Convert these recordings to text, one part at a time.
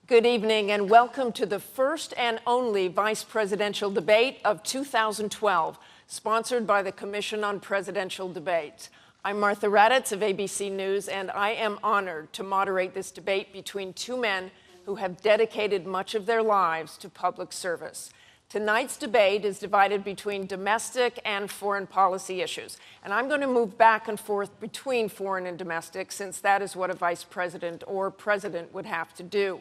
Good evening and welcome to the first and only vice presidential debate of 2012, sponsored by the Commission on Presidential Debates. I'm Martha Raddatz of ABC News, and I am honored to moderate this debate between two men who have dedicated much of their lives to public service. Tonight's debate is divided between domestic and foreign policy issues, and I'm going to move back and forth between foreign and domestic, since that is what a vice president or president would have to do.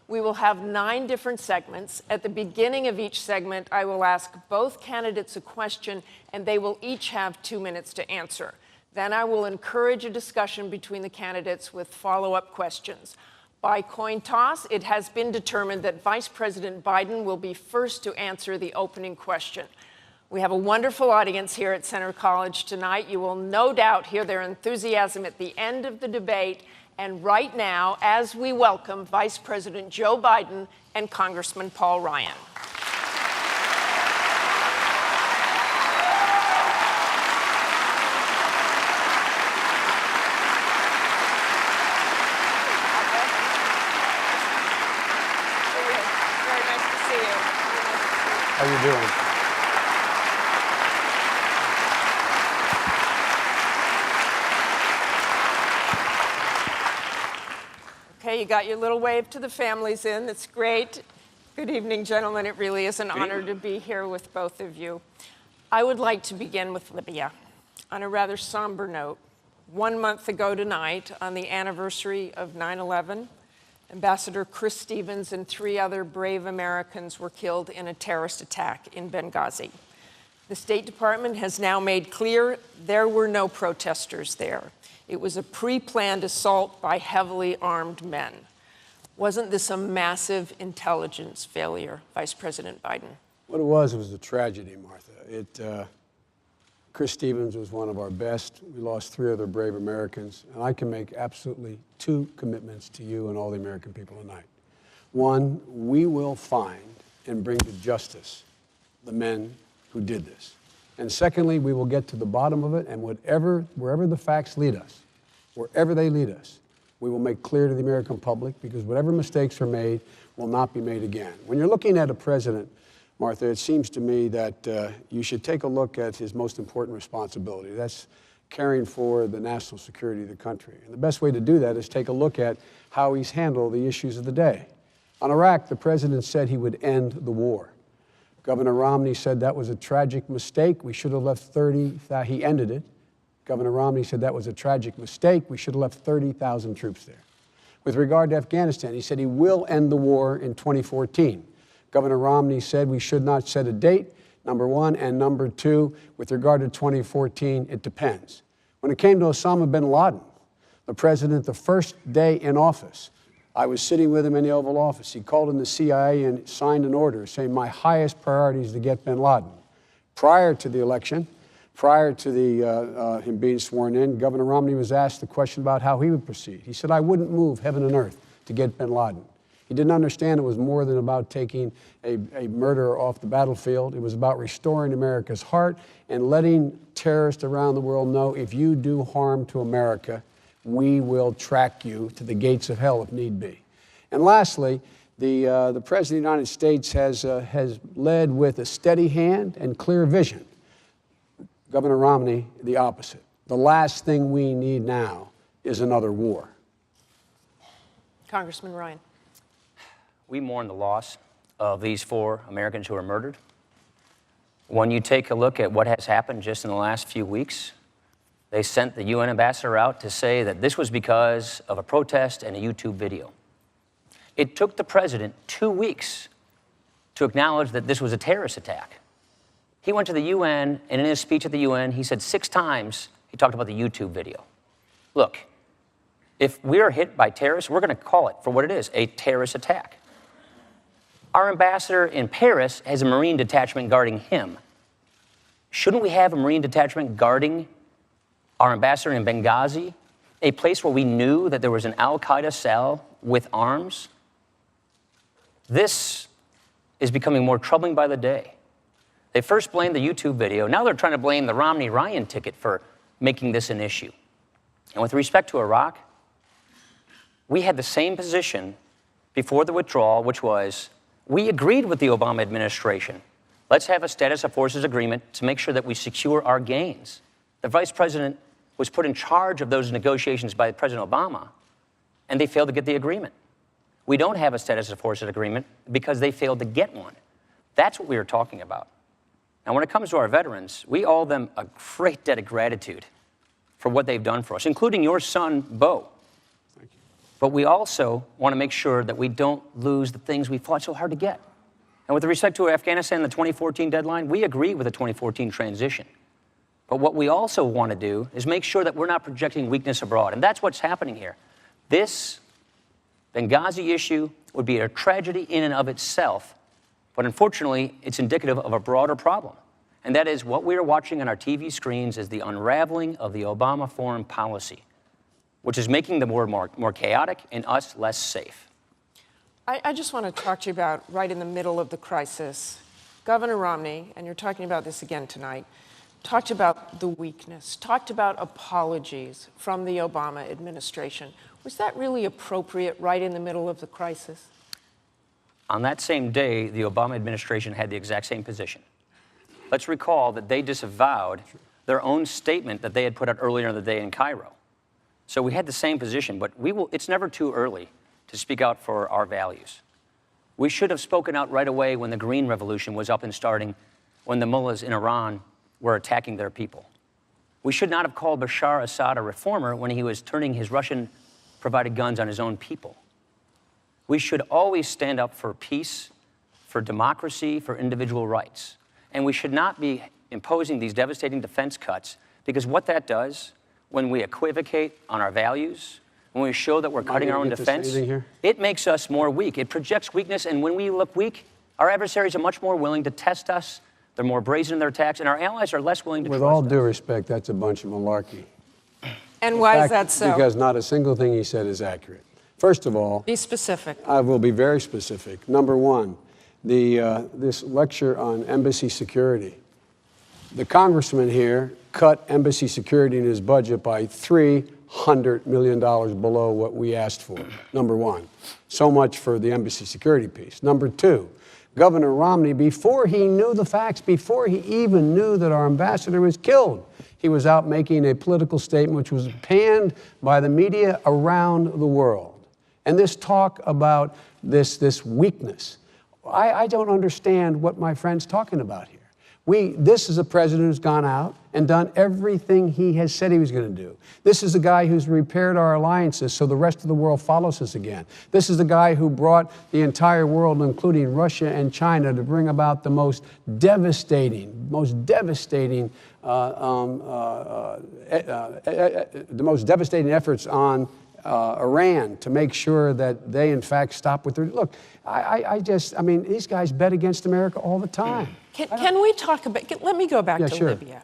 We will have 9 different segments. At the beginning of each segment, I will ask both candidates a question, and they will each have 2 minutes to answer. Then I will encourage a discussion between the candidates with follow-up questions. By coin toss, it has been determined that Vice President Biden will be first to answer the opening question. We have a wonderful audience here at Centre College tonight. You will no doubt hear their enthusiasm at the end of the debate. And right now, as we welcome Vice President Joe Biden and Congressman Paul Ryan. Very nice to see you. How are you doing? Okay, you got your little wave to the families in. That's great. Good evening, gentlemen. It really is an honor to be here with both of you. I would like to begin with Libya. On a rather somber note, 1 month ago tonight, on the anniversary of 9/11, Ambassador Chris Stevens and 3 other brave Americans were killed in a terrorist attack in Benghazi. The State Department has now made clear there were no protesters there. It was a pre-planned assault by heavily armed men. Wasn't this a massive intelligence failure, Vice President Biden? What it was a tragedy, Martha. Chris Stevens was one of our best. We lost 3 other brave Americans, and I can make absolutely 2 commitments to you and all the American people tonight. One, we will find and bring to justice the men who did this. And secondly, we will get to the bottom of it, and wherever the facts lead us, wherever they lead us, we will make clear to the American public, because whatever mistakes are made will not be made again. When you're looking at a president, Martha, it seems to me that you should take a look at his most important responsibility. That's caring for the national security of the country. And the best way to do that is take a look at how he's handled the issues of the day. On Iraq, the president said he would end the war. Governor Romney said that was a tragic mistake. We should have left 30,000. He ended it. Governor Romney said that was a tragic mistake. We should have left 30,000 troops there. With regard to Afghanistan, he said he will end the war in 2014. Governor Romney said we should not set a date, number one, and number two, with regard to 2014, it depends. When it came to Osama bin Laden, the president, the first day in office, I was sitting with him in the Oval Office. He called in the CIA and signed an order saying my highest priority is to get bin Laden. Prior to the election, prior to him being sworn in, Governor Romney was asked the question about how he would proceed. He said, I wouldn't move heaven and earth to get bin Laden. He didn't understand it was more than about taking a murderer off the battlefield. It was about restoring America's heart and letting terrorists around the world know if you do harm to America, we will track you to the gates of hell if need be. And lastly, the President of the United States has led with a steady hand and clear vision. Governor Romney, the opposite. The last thing we need now is another war. Congressman Ryan. We mourn the loss of these 4 Americans who were murdered. When you take a look at what has happened just in the last few weeks, they sent the UN ambassador out to say that this was because of a protest and a YouTube video. It took the president 2 weeks to acknowledge that this was a terrorist attack. He went to the UN, and in his speech at the UN, he said 6 times he talked about the YouTube video. Look, if we are hit by terrorists, we're going to call it for what it is, a terrorist attack. Our ambassador in Paris has a Marine detachment guarding him. Shouldn't we have a Marine detachment guarding our ambassador in Benghazi, a place where we knew that there was an al-Qaeda cell with arms? This is becoming more troubling by the day. They first blamed the YouTube video. Now they're trying to blame the Romney-Ryan ticket for making this an issue. And with respect to Iraq, we had the same position before the withdrawal, which was, we agreed with the Obama administration. Let's have a status of forces agreement to make sure that we secure our gains. The vice president was put in charge of those negotiations by President Obama, and they failed to get the agreement. We don't have a status of forces agreement because they failed to get one. That's what we were talking about. Now, when it comes to our veterans, we owe them a great debt of gratitude for what they've done for us, including your son, Bo. Thank you. But we also want to make sure that we don't lose the things we fought so hard to get. And with respect to Afghanistan, the 2014 deadline, we agree with the 2014 transition. But what we also want to do is make sure that we're not projecting weakness abroad. And that's what's happening here. This Benghazi issue would be a tragedy in and of itself, but unfortunately, it's indicative of a broader problem. And that is what we are watching on our TV screens is the unraveling of the Obama foreign policy, which is making the world more chaotic and us less safe. I just want to talk to you about right in the middle of the crisis. Governor Romney, and you're talking about this again tonight, talked about the weakness, talked about apologies from the Obama administration. Was that really appropriate right in the middle of the crisis? On that same day, the Obama administration had the exact same position. Let's recall that they disavowed their own statement that they had put out earlier in the day in Cairo. So we had the same position, but it's never too early to speak out for our values. We should have spoken out right away when the Green Revolution was up and starting, when the mullahs in Iran were attacking their people. We should not have called Bashar Assad a reformer when he was turning his Russian-provided guns on his own people. We should always stand up for peace, for democracy, for individual rights. And we should not be imposing these devastating defense cuts, because what that does, when we equivocate on our values, when we show that we're cutting our own defense, it makes us more weak. It projects weakness, and when we look weak, our adversaries are much more willing to test us. They're more brazen in their attacks, and our allies are less willing to trust us. With all due respect, that's a bunch of malarkey. And why is that so? Because not a single thing he said is accurate. First of all, Be specific. I will be very specific. Number one, this lecture on embassy security. The congressman here cut embassy security in his budget by $300 million below what we asked for, number one. So much for the embassy security piece. Number two, Governor Romney, before he knew the facts, before he even knew that our ambassador was killed, he was out making a political statement which was panned by the media around the world. And this talk about this weakness, I don't understand what my friend's talking about here. This is a president who's gone out and done everything he has said he was going to do. This is a guy who's repaired our alliances so the rest of the world follows us again. This is the guy who brought the entire world, including Russia and China, to bring about the most devastating efforts on Iran to make sure that they, in fact, stop with their... Look, I mean, these guys bet against America all the time. Can we talk about... Let me go back to sure. Libya.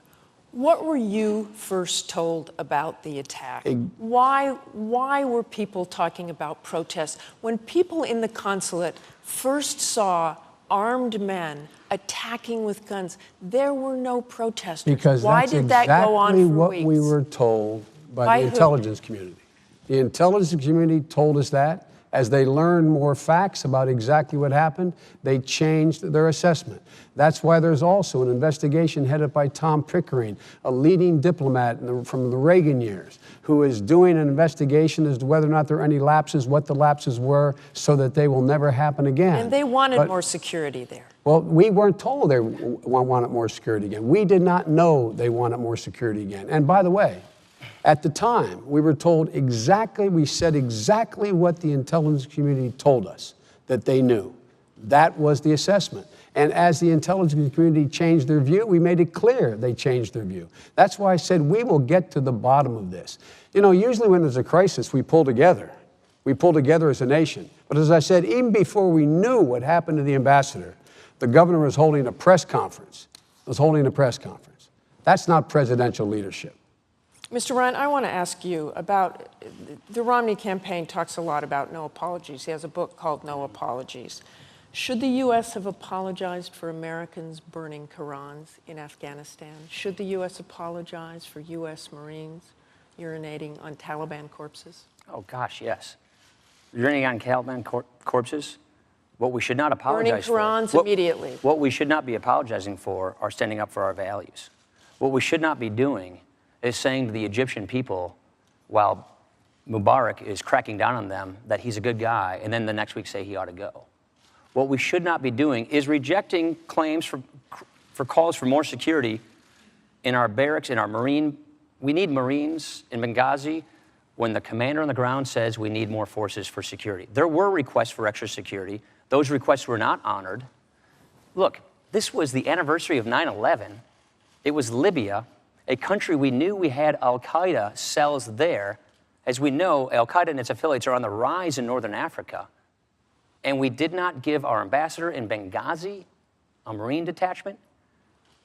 What were you first told about the attack? Why were people talking about protests? When people in the consulate first saw armed men attacking with guns, there were no protesters. Because why that's did that go on exactly for what weeks? we were told by By the who? intelligence community. The intelligence community told us that. As they learned more facts about exactly what happened, they changed their assessment. That's why there's also an investigation headed by Tom Pickering, a leading diplomat from the Reagan years, who is doing an investigation as to whether or not there are any lapses, what the lapses were, so that they will never happen again. And they wanted more security there. Well, we weren't told they wanted more security again. We did not know they wanted more security again. And by the way, at the time, we were told exactly, we said exactly what the intelligence community told us that they knew. That was the assessment. And as the intelligence community changed their view, we made it clear they changed their view. That's why I said we will get to the bottom of this. You know, usually when there's a crisis, we pull together. We pull together as a nation. But as I said, even before we knew what happened to the ambassador, the governor was holding a press conference. That's not presidential leadership. Mr. Ryan, I want to ask you about, the Romney campaign talks a lot about no apologies. He has a book called No Apologies. Should the U.S. have apologized for Americans burning Qurans in Afghanistan? Should the U.S. apologize for U.S. Marines urinating on Taliban corpses? Oh, gosh, yes. urinating on Taliban corpses. What we should not apologize Burning Qurans for. immediately. What we should not be apologizing for are standing up for our values. What we should not be doing is saying to the Egyptian people, while Mubarak is cracking down on them, that he's a good guy, and then the next week say he ought to go. What we should not be doing is rejecting claims for calls for more security in our barracks, in our Marine. We need Marines in Benghazi when the commander on the ground says we need more forces for security. There were requests for extra security. Those requests were not honored. Look, this was the anniversary of 9/11. It was Libya, a country we knew we had al-Qaeda cells there. As we know, al-Qaeda and its affiliates are on the rise in northern Africa. And we did not give our ambassador in Benghazi a Marine detachment.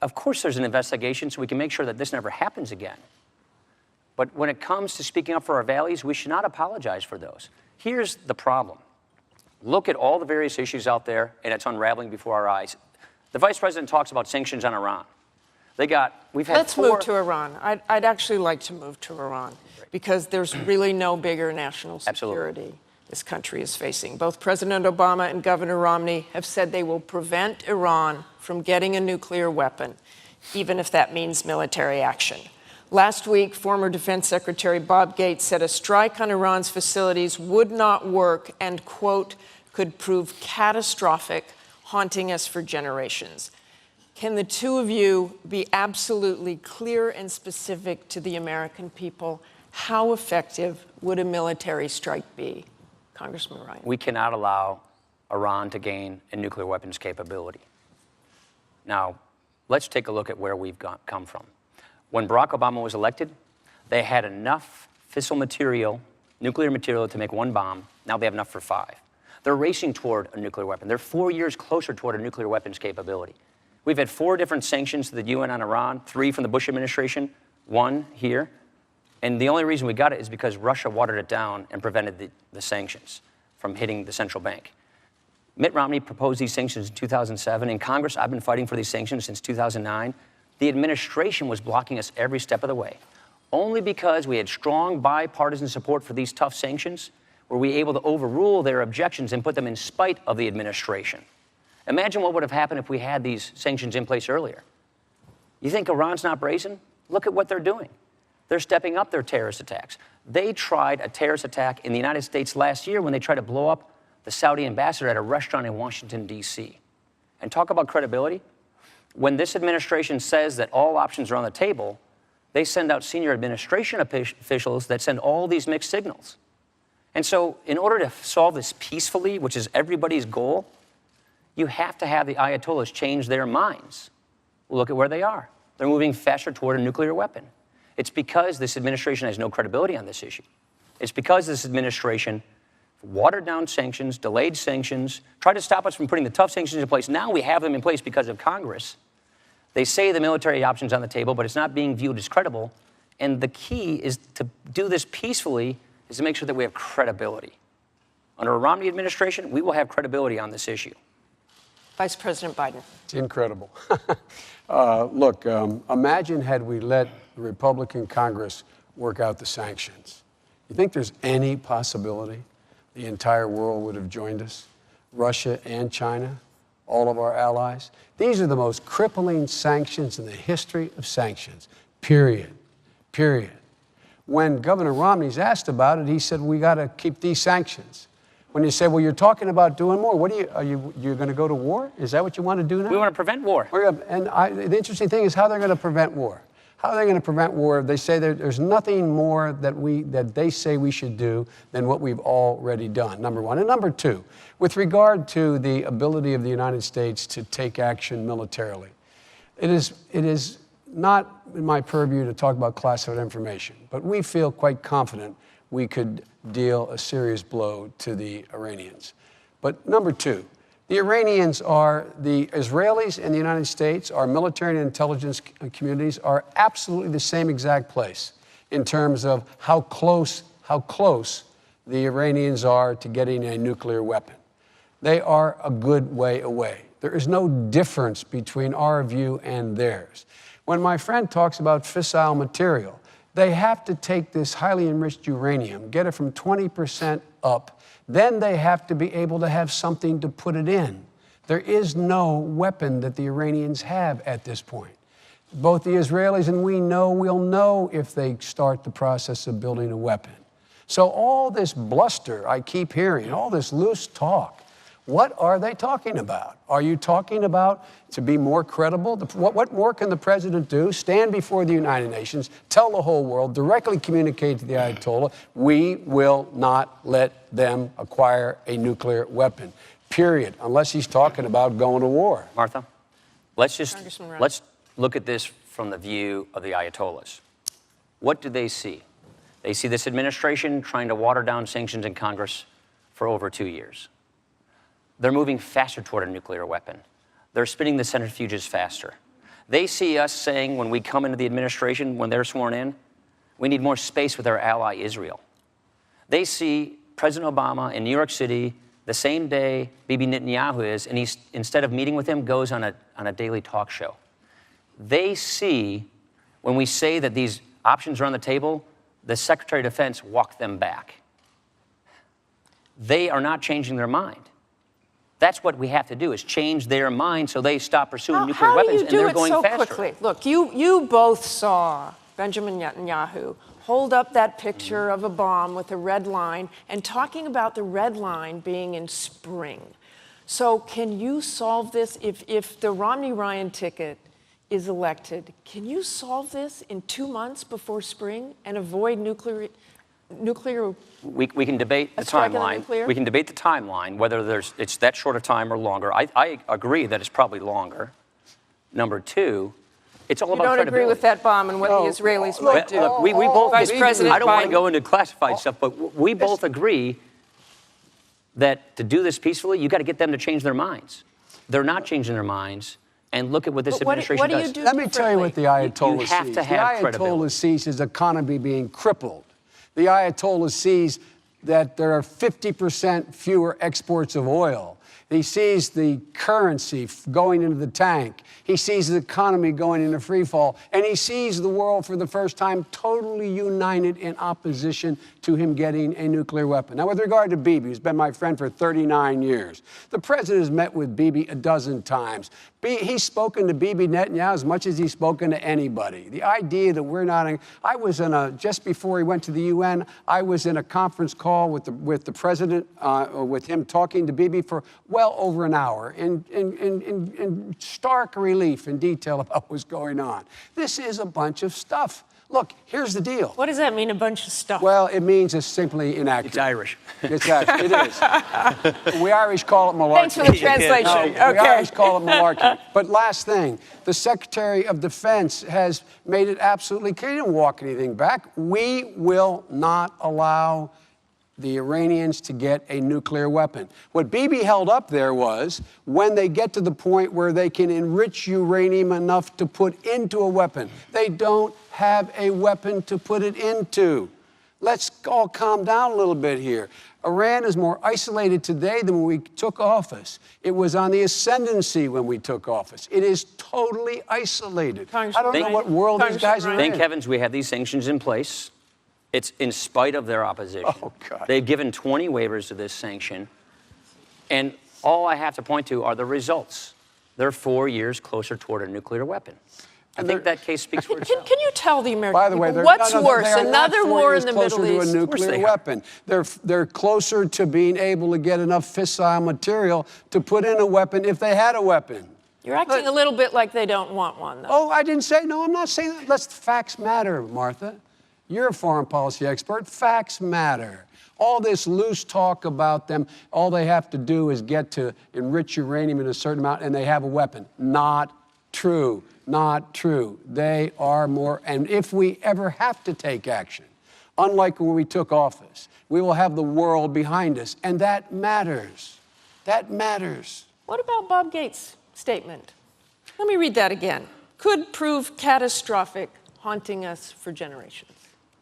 Of course there's an investigation so we can make sure that this never happens again. But when it comes to speaking up for our values, we should not apologize for those. Here's the problem. Look at all the various issues out there, and it's unraveling before our eyes. The vice president talks about sanctions on Iran. Let's move to Iran. I'd actually like to move to Iran because there's really no bigger national security this country is facing. Both President Obama and Governor Romney have said they will prevent Iran from getting a nuclear weapon, even if that means military action. Last week, former Defense Secretary Bob Gates said a strike on Iran's facilities would not work and, quote, could prove catastrophic, haunting us for generations. Can the two of you be absolutely clear and specific to the American people? How effective would a military strike be? Congressman Ryan. We cannot allow Iran to gain a nuclear weapons capability. Now, let's take a look at where we've come from. When Barack Obama was elected, they had enough fissile material, nuclear material, to make one bomb. Now they have enough for 5. They're racing toward a nuclear weapon. They're 4 years closer toward a nuclear weapons capability. We've had 4 different sanctions to the UN on Iran, 3 from the Bush administration, 1 here. And the only reason we got it is because Russia watered it down and prevented the sanctions from hitting the central bank. Mitt Romney proposed these sanctions in 2007. In Congress, I've been fighting for these sanctions since 2009. The administration was blocking us every step of the way. Only because we had strong bipartisan support for these tough sanctions were we able to overrule their objections and put them in spite of the administration. Imagine what would have happened if we had these sanctions in place earlier. You think Iran's not brazen? Look at what they're doing. They're stepping up their terrorist attacks. They tried a terrorist attack in the United States last year when they tried to blow up the Saudi ambassador at a restaurant in Washington, D.C. And talk about credibility. When this administration says that all options are on the table, they send out senior administration officials that send all these mixed signals. And so in order to solve this peacefully, which is everybody's goal, you have to have the Ayatollahs change their minds. Look at where they are. They're moving faster toward a nuclear weapon. It's because this administration has no credibility on this issue. It's because this administration watered down sanctions, delayed sanctions, tried to stop us from putting the tough sanctions in place. Now we have them in place because of Congress. They say the military option's on the table, but it's not being viewed as credible. And the key is to do this peacefully, is to make sure that we have credibility. Under a Romney administration, we will have credibility on this issue. Vice President Biden. It's incredible. Look, imagine had we let the Republican Congress work out the sanctions. You think there's any possibility the entire world would have joined us? Russia and China, all of our allies. These are the most crippling sanctions in the history of sanctions, period. When Governor Romney's asked about it, he said, we got to keep these sanctions. When you say, well, you're talking about doing more, what you're going to go to war? Is that what you want to do now? We want to prevent war. The interesting thing is how they're going to prevent war. How are they going to prevent war? They say there's nothing more that they say we should do than what we've already done, number one. And number two, with regard to the ability of the United States to take action militarily, it is not in my purview to talk about classified information, but we feel quite confident we could deal a serious blow to the Iranians. But number two, the Iranians are, the Israelis and the United States, our military and intelligence communities are absolutely the same exact place in terms of how close the Iranians are to getting a nuclear weapon. They are a good way away. There is no difference between our view and theirs. When my friend talks about fissile material, They have to take this highly enriched uranium, get it from 20% up, then they have to be able to have something to put it in. There is no weapon that the Iranians have at this point. Both the Israelis and we know will know if they start the process of building a weapon. So all this bluster I keep hearing, all this loose talk, what are they talking about? Are you talking about to be more credible? What more can the president do? Stand before the United Nations, tell the whole world, directly communicate to the Ayatollah, we will not let them acquire a nuclear weapon, period, unless he's talking about going to war. Martha, let's Congressman Ryan. let's look at this from the view of the Ayatollahs. What do they see? They see this administration trying to water down sanctions in Congress for over 2 years. They're moving faster toward a nuclear weapon. They're spinning the centrifuges faster. They see us saying when we come into the administration, when they're sworn in, we need more space with our ally Israel. They see President Obama in New York City the same day Bibi Netanyahu is, and he, instead of meeting with him, goes on a daily talk show. They see when we say that these options are on the table, the Secretary of Defense walked them back. They are not changing their mind. That's what we have to do, is change their mind so they stop pursuing nuclear weapons, and they're going faster. How do you do it so quickly? Look, you both saw Benjamin Netanyahu hold up that picture of a bomb with a red line and talking about the red line being in spring. So can you solve this? If the Romney-Ryan ticket is elected, can you solve this in 2 months before spring and avoid nuclear? We can debate the timeline. We can debate the timeline, whether it's that short a time or longer. I agree that it's probably longer. Number two, it's all about credibility. You don't agree with that bomb and what the Israelis might do. Look, we both. Vice President I don't want to Biden. go into classified stuff, but we both agree that to do this peacefully, you got to get them to change their minds. They're not changing their minds. And look at what this administration what do does. you do Let me tell you what the Ayatollah You have sees. to have the Ayatollah sees his economy being crippled. The Ayatollah sees that there are 50% fewer exports of oil. He sees the currency going into the tank. He sees the economy going into free fall. And he sees the world for the first time totally united in opposition to him getting a nuclear weapon. Now, with regard to Bibi, who's been my friend for 39 years, the president has met with Bibi a dozen times. He's spoken to Bibi Netanyahu as much as he's spoken to anybody. The idea that we're not, just before he went to the UN, I was in a conference call with the president, with him talking to Bibi for well over an hour in stark relief and detail about what was going on. This is a bunch of stuff. Look, here's the deal. What does that mean, a bunch of stuff? Well, it means it's simply inaccurate. It's Irish. It is. We Irish call it malarkey. Thanks for the translation. No, we Okay. Irish call it malarkey. But last thing, the Secretary of Defense has made it absolutely clear. He didn't walk anything back. We will not allow the Iranians to get a nuclear weapon. What Bibi held up there was when they get to the point where they can enrich uranium enough to put into a weapon. They don't have a weapon to put it into. Let's all calm down a little bit here. Iran is more isolated today than when we took office. It was on the ascendancy when we took office. It is totally isolated. I don't know what world these guys are in. Thank heavens we have these sanctions in place. It's in spite of their opposition. Oh, God. They've given 20 waivers to this sanction. And all I have to point to are the results. They're 4 years closer toward a nuclear weapon. I think that case speaks for itself. Can you tell the American By the way, people what's worse, they are not another 4 war years in the Middle closer to East? a nuclear they are. weapon. They're closer to being able to get enough fissile material to put in a weapon if they had a weapon. You're acting a little bit like they don't want one, though. Oh, I didn't say, no, I'm not saying that. Facts matter, Martha. You're a foreign policy expert. Facts matter. All this loose talk about them, all they have to do is get to enrich uranium in a certain amount and they have a weapon. Not true. Not true. They are more, and if we ever have to take action, unlike when we took office, we will have the world behind us, and that matters. That matters. What about Bob Gates' statement? Let me read that again. Could prove catastrophic, haunting us for generations.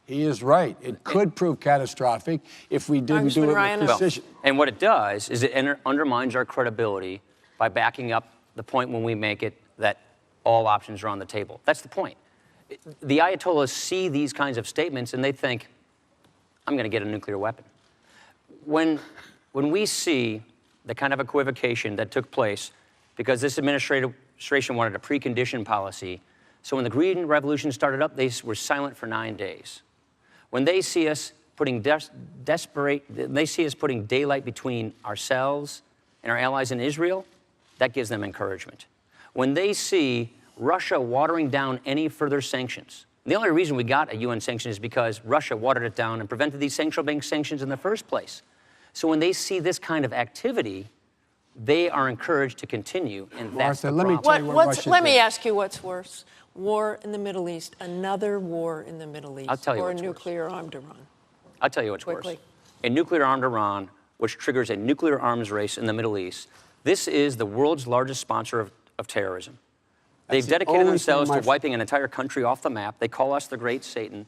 He is right. It could prove catastrophic if we didn't do Congressman it Ryan, with precision. And what it does is it undermines our credibility by backing up the point when we make it that all options are on the table. That's the point. The Ayatollahs see these kinds of statements and they think, I'm going to get a nuclear weapon. When we see the kind of equivocation that took place because this administration wanted a precondition policy, so when the Green Revolution started up, they were silent for 9 days. When they see us putting they see us putting daylight between ourselves and our allies in Israel, that gives them encouragement. When they see Russia watering down any further sanctions, the only reason we got a UN sanction is because Russia watered it down and prevented these central bank sanctions in the first place. So when they see this kind of activity, they are encouraged to continue, and that's Martha, the let me problem. tell you what Russia Let me did. ask you what's worse. War in the Middle East, another war in the Middle East, I'll tell you or a what's worse. nuclear-armed Iran. I'll tell you what's Quickly. worse. A nuclear-armed Iran, which triggers a nuclear arms race in the Middle East. This is the world's largest sponsor of terrorism. They've the dedicated only themselves thing to my- wiping an entire country off the map. They call us the Great Satan.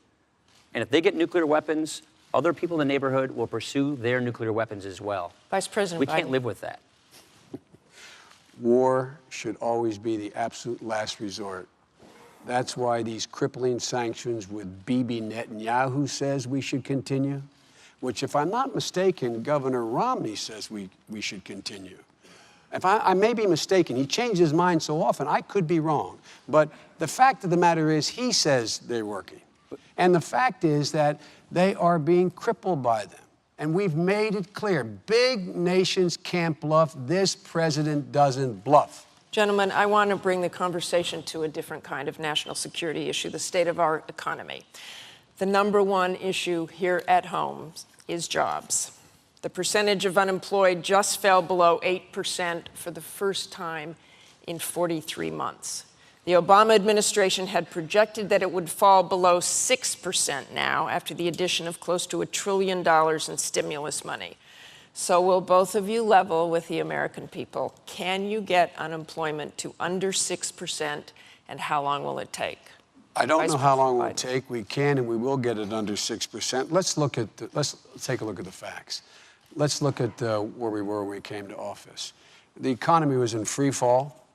And if they get nuclear weapons, other people in the neighborhood will pursue their nuclear weapons as well. Vice President We Biden. can't live with that. War should always be the absolute last resort. That's why these crippling sanctions with Bibi Netanyahu says we should continue, which, if I'm not mistaken, Governor Romney says we should continue. If I may be mistaken, he changed his mind so often, I could be wrong. But the fact of the matter is, he says they're working. And the fact is that they are being crippled by them. And we've made it clear, big nations can't bluff. This president doesn't bluff. Gentlemen, I want to bring the conversation to a different kind of national security issue, the state of our economy. The number one issue here at home is jobs. The percentage of unemployed just fell below 8% for the first time in 43 months. The Obama administration had projected that it would fall below 6% now after the addition of close to $1 trillion in stimulus money. So will both of you level with the American people? Can you get unemployment to under 6%, and how long will it take? I don't Vice know how long it will President take. We can and we will get it under 6%. Let's take a look at the facts. Let's look at where we were when we came to office. The economy was in free fall.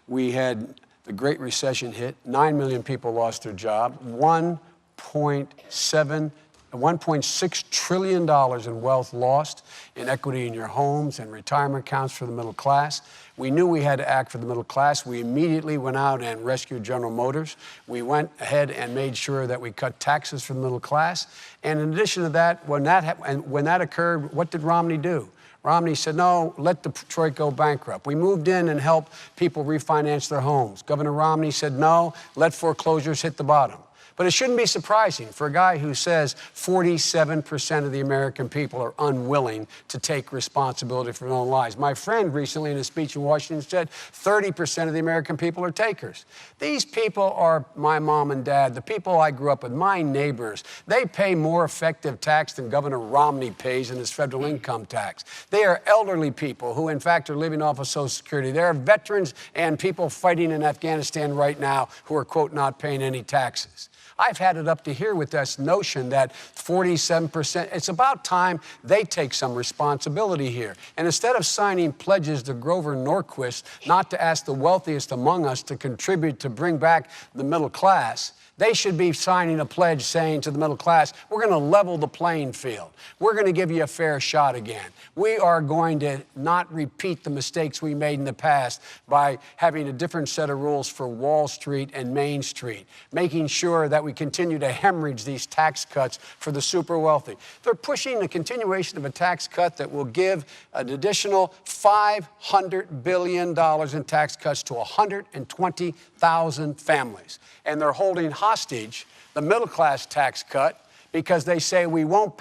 We had the Great Recession hit. 9 million people lost their job. $1.6 trillion in wealth lost, in equity in your homes and retirement accounts for the middle class. We knew we had to act for the middle class. We immediately went out and rescued General Motors. We went ahead and made sure that we cut taxes for the middle class. And in addition to that, when that occurred, what did Romney do? Romney said, no, let Detroit go bankrupt. We moved in and helped people refinance their homes. Governor Romney said, no, let foreclosures hit the bottom. But it shouldn't be surprising for a guy who says 47% of the American people are unwilling to take responsibility for their own lives. My friend recently in a speech in Washington said 30% of the American people are takers. These people are my mom and dad, the people I grew up with, my neighbors. They pay more effective tax than Governor Romney pays in his federal income tax. They are elderly people who, in fact, are living off of Social Security. There are veterans and people fighting in Afghanistan right now who are, quote, not paying any taxes. I've had it up to here with this notion that 47%, it's about time they take some responsibility here. And instead of signing pledges to Grover Norquist not to ask the wealthiest among us to contribute to bring back the middle class, they should be signing a pledge saying to the middle class, we're going to level the playing field. We're going to give you a fair shot again. We are going to not repeat the mistakes we made in the past by having a different set of rules for Wall Street and Main Street, making sure that we continue to hemorrhage these tax cuts for the super wealthy. They're pushing the continuation of a tax cut that will give an additional $500 billion in tax cuts to 120,000 families. And they're holding hostage the middle class tax cut because they say we won't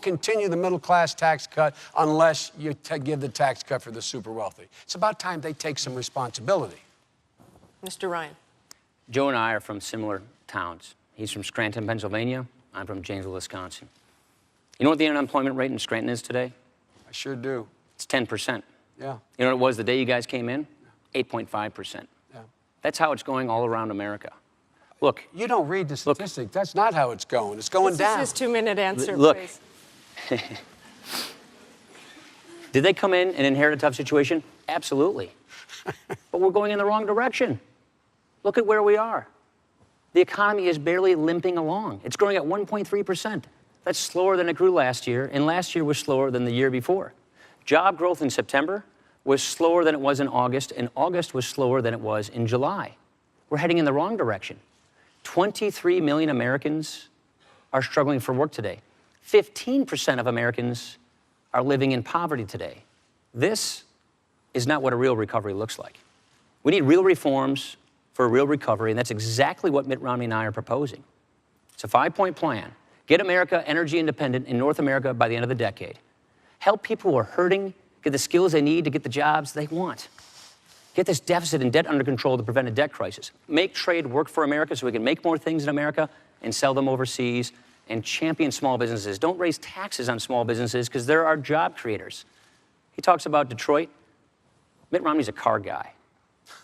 continue the middle class tax cut unless you give the tax cut for the super wealthy. It's about time they take some responsibility. Mr. Ryan. Joe and I are from similar towns. He's from Scranton, Pennsylvania. I'm from Janesville, Wisconsin. You know what the unemployment rate in Scranton is today? I sure do. It's 10%. Yeah. You know what it was the day you guys came in? 8.5%. Yeah. That's how it's going all around America. Look. You don't read the statistic. That's not how it's going. It's going down. This is his 2-minute answer, Look. please. Did they come in and inherit a tough situation? Absolutely. But we're going in the wrong direction. Look at where we are. The economy is barely limping along. It's growing at 1.3%. That's slower than it grew last year, and last year was slower than the year before. Job growth in September was slower than it was in August, and August was slower than it was in July. We're heading in the wrong direction. 23 million Americans are struggling for work today. 15% of Americans are living in poverty today. This is not what a real recovery looks like. We need real reforms for a real recovery, and that's exactly what Mitt Romney and I are proposing. It's a 5-point plan. Get America energy independent in North America by the end of the decade. Help people who are hurting get the skills they need to get the jobs they want. Get this deficit and debt under control to prevent a debt crisis. Make trade work for America so we can make more things in America and sell them overseas, and champion small businesses. Don't raise taxes on small businesses because they're our job creators. He talks about Detroit. Mitt Romney's a car guy.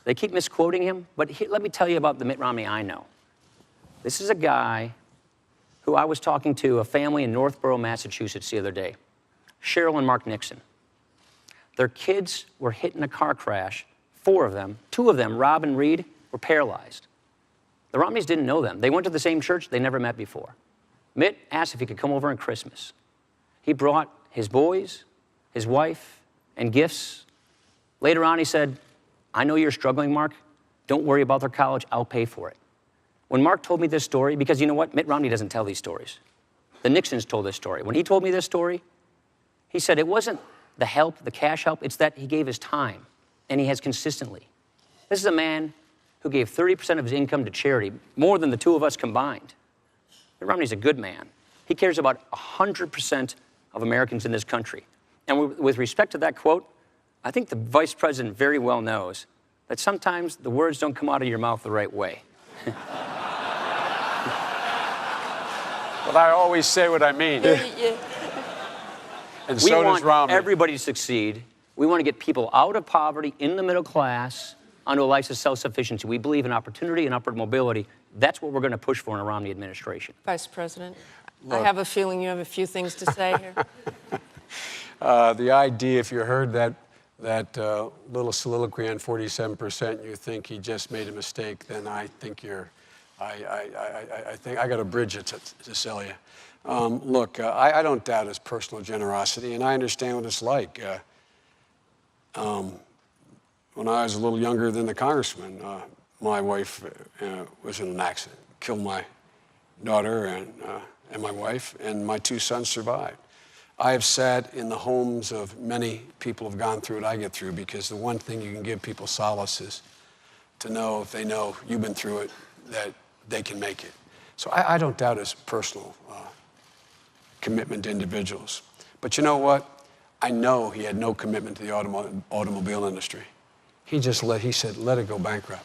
They keep misquoting him, but let me tell you about the Mitt Romney I know. This is a guy who I was talking to, a family in Northborough, Massachusetts the other day, Cheryl and Mark Nixon. Their kids were hit in a car crash, 4 of them. 2 of them, Rob and Reed, were paralyzed. The Romneys didn't know them. They went to the same church they never met before. Mitt asked if he could come over on Christmas. He brought his boys, his wife, and gifts. Later on, he said, I know you're struggling, Mark. Don't worry about their college. I'll pay for it. When Mark told me this story, because you know what? Mitt Romney doesn't tell these stories. The Nixons told this story. When he told me this story, he said it wasn't the help, the cash help, it's that he gave his time, and he has consistently. This is a man who gave 30% of his income to charity, more than the 2 of us combined. Mitt Romney's a good man. He cares about 100% of Americans in this country. And with respect to that quote, I think the vice president very well knows that sometimes the words don't come out of your mouth the right way. But I always say what I mean. And We so does want Romney. everybody to succeed. We want to get people out of poverty, in the middle class, onto a life of self-sufficiency. We believe in opportunity and upward mobility. That's what we're going to push for in a Romney administration. Vice President, I have a feeling you have a few things to say here. The idea, if you heard that little soliloquy on 47%, you think he just made a mistake, then I think I think I got a bridge to sell you. Look, I don't doubt his personal generosity, and I understand what it's like. When I was a little younger than the congressman, my wife was in an accident, killed my daughter and my wife, and my 2 sons survived. I have sat in the homes of many people who have gone through what I get through, because the one thing you can give people solace is to know, if they know you've been through it, that they can make it. So I don't doubt his personal commitment to individuals. But you know what? I know he had no commitment to the automobile industry. He said, let it go bankrupt,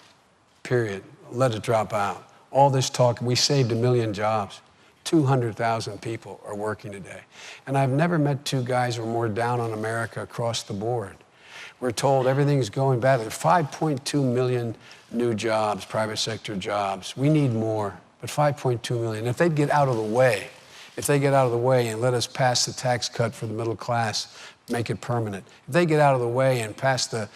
period. Let it drop out. All this talk, we saved 1 million jobs. 200,000 people are working today. And I've never met 2 guys who are more down on America across the board. We're told everything's going bad. There's 5.2 million new jobs, private sector jobs. We need more, but 5.2 million. If they'd get out of the way, and let us pass the tax cut for the middle class, make it permanent. If they get out of the way and pass the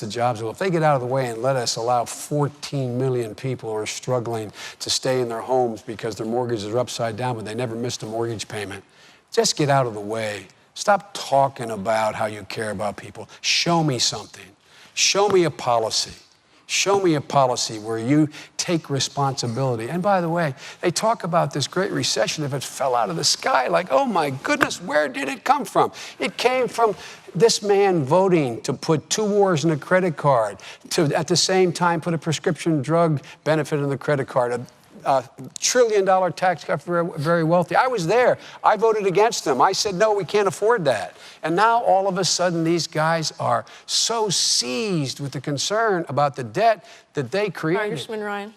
jobs bill, if they get out of the way and let us allow 14 million people who are struggling to stay in their homes because their mortgages are upside down, but they never missed a mortgage payment, just get out of the way. Stop talking about how you care about people. Show me something. Show me a policy. Show me a policy where you take responsibility. And by the way, they talk about this great recession. If it fell out of the sky, like, oh my goodness, where did it come from? It came from this man voting to put 2 wars in a credit card, to at the same time put a prescription drug benefit in the credit card, a $1 trillion tax cut for very wealthy. I was there. I voted against them. I said, no, we can't afford that. And now all of a sudden these guys are so seized with the concern about the debt that they created. Congressman Ryan.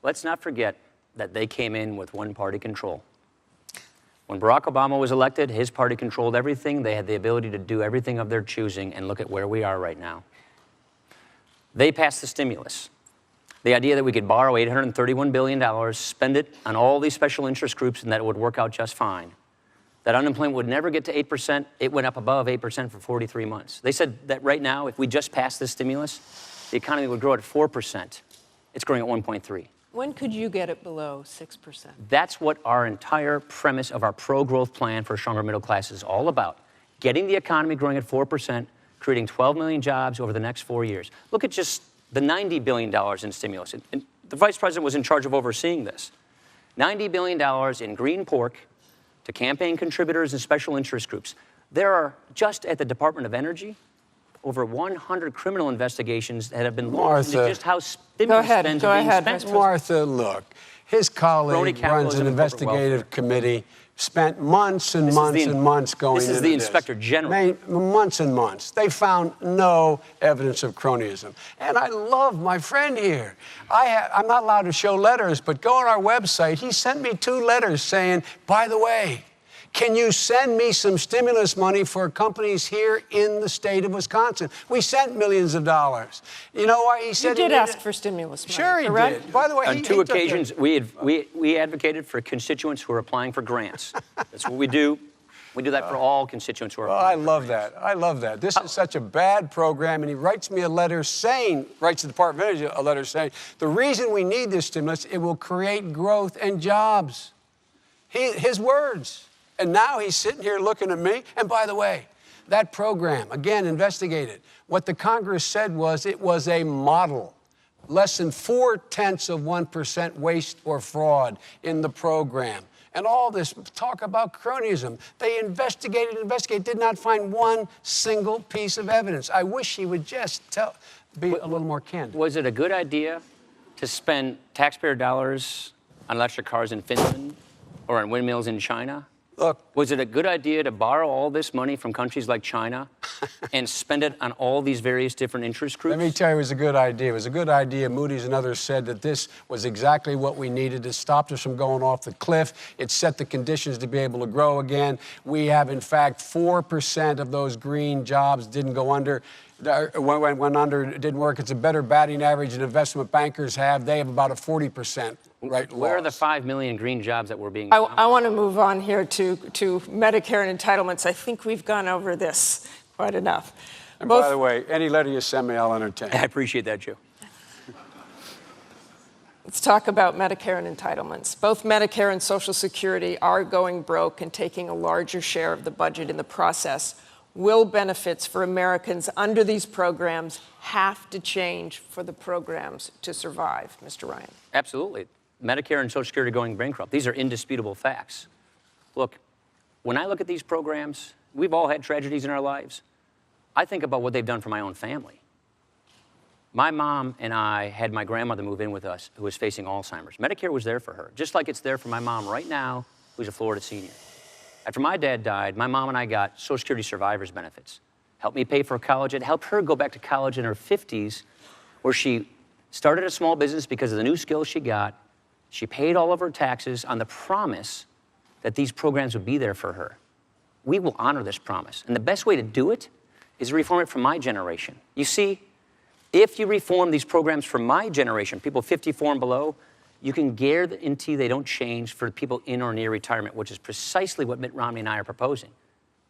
Let's not forget that they came in with one-party control. When Barack Obama was elected, his party controlled everything. They had the ability to do everything of their choosing, and look at where we are right now. They passed the stimulus. The idea that we could borrow $831 billion, spend it on all these special interest groups, and that it would work out just fine. That unemployment would never get to 8%. It went up above 8% for 43 months. They said that right now, if we just passed this stimulus, the economy would grow at 4%. it's growing at 1.3. When could you get it below 6%? That's what our entire premise of our pro-growth plan for a stronger middle class is all about. Getting the economy growing at 4%, creating 12 million jobs over the next 4 years. Look at just the $90 billion in stimulus. And the vice president was in charge of overseeing this. $90 billion in green pork to campaign contributors and special interest groups. There are, just at the Department of Energy, over 100 criminal investigations that have been launched into Martha. just how stimulus spends are being spent. Martha, look, his colleague Crony runs capitalism an and corporate investigative committee, spent months and months and months going into this. This is the Inspector General. Months and months. They found no evidence of cronyism. And I love my friend here. I'm not allowed to show letters, but go on our website. He sent me 2 letters saying, by the way, can you send me some stimulus money for companies here in the state of Wisconsin? We sent millions of dollars. You know why he said You he did ask for stimulus money, Sure he correct? did. By the way, On he 2 took occasions, we advocated for constituents who are applying for grants. That's what we do. We do that for all constituents who are Oh, applying. I love that. I love that. This is such a bad program, and he writes me a letter saying, writes the Department of Energy a letter saying, the reason we need this stimulus, it will create growth and jobs. His words. And now he's sitting here looking at me. And by the way, that program, again, investigated. What the Congress said was it was a model. Less than 0.4% waste or fraud in the program. And all this talk about cronyism. They investigated, did not find one single piece of evidence. I wish he would just be a little more candid. Was it a good idea to spend taxpayer dollars on electric cars in Finland or on windmills in China? Look, Was it a good idea to borrow all this money from countries like China and spend it on all these various different interest groups? let me tell you, it was a good idea. It was a good idea. Moody's and others said that this was exactly what we needed. It stopped us from going off the cliff. It set the conditions to be able to grow again. We have, in fact, 4% of those green jobs didn't go under. Went under, it didn't work. It's a better batting average than investment bankers have. They have about a 40% right Where are the loss. 5 million green jobs that were being I want to move on here to Medicare and entitlements. I think we've gone over this quite enough. And by the way, any letter you send me, I'll entertain. I appreciate that, Joe. Let's talk about Medicare and entitlements. Both Medicare and Social Security are going broke and taking a larger share of the budget in the process. Will benefits for Americans under these programs have to change for the programs to survive, Mr. Ryan? Absolutely. Medicare and Social Security going bankrupt. These are indisputable facts. Look, when I look at these programs, we've all had tragedies in our lives. I think about what they've done for my own family. My mom and I had my grandmother move in with us who was facing Alzheimer's. Medicare was there for her, just like it's there for my mom right now, who's a Florida senior. After my dad died, my mom and I got Social Security survivors benefits. Helped me pay for college. It helped her go back to college in her 50s, where she started a small business because of the new skills she got. She paid all of her taxes on the promise that these programs would be there for her. We will honor this promise. And the best way to do it is to reform it for my generation. You see, if you reform these programs for my generation, people 54 and below, you can guarantee they don't change for people in or near retirement, which is precisely what Mitt Romney and I are proposing.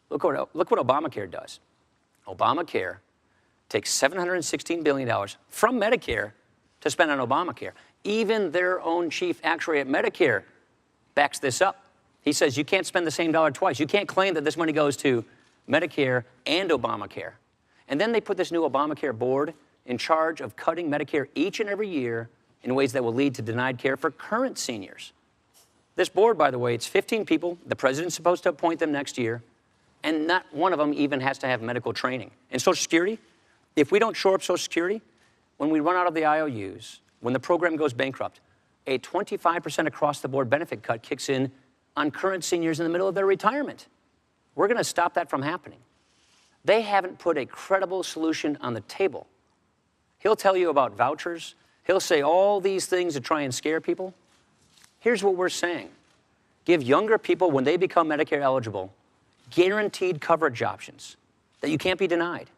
Look what Obamacare does. Obamacare takes $716 billion from Medicare to spend on Obamacare. Even their own chief actuary at Medicare backs this up. He says you can't spend the same dollar twice. You can't claim that this money goes to Medicare and Obamacare. And then they put this new Obamacare board in charge of cutting Medicare each and every year in ways that will lead to denied care for current seniors. This board, by the way, it's 15 people. The president's supposed to appoint them next year, and not one of them even has to have medical training. And Social Security, if we don't shore up Social Security, when we run out of the IOUs, when the program goes bankrupt, a 25% across-the-board benefit cut kicks in on current seniors in the middle of their retirement. We're going to stop that from happening. They haven't put a credible solution on the table. He'll tell you about vouchers. He'll say all these things to try and scare people. Here's what we're saying. Give younger people, when they become Medicare eligible, guaranteed coverage options that you can't be denied,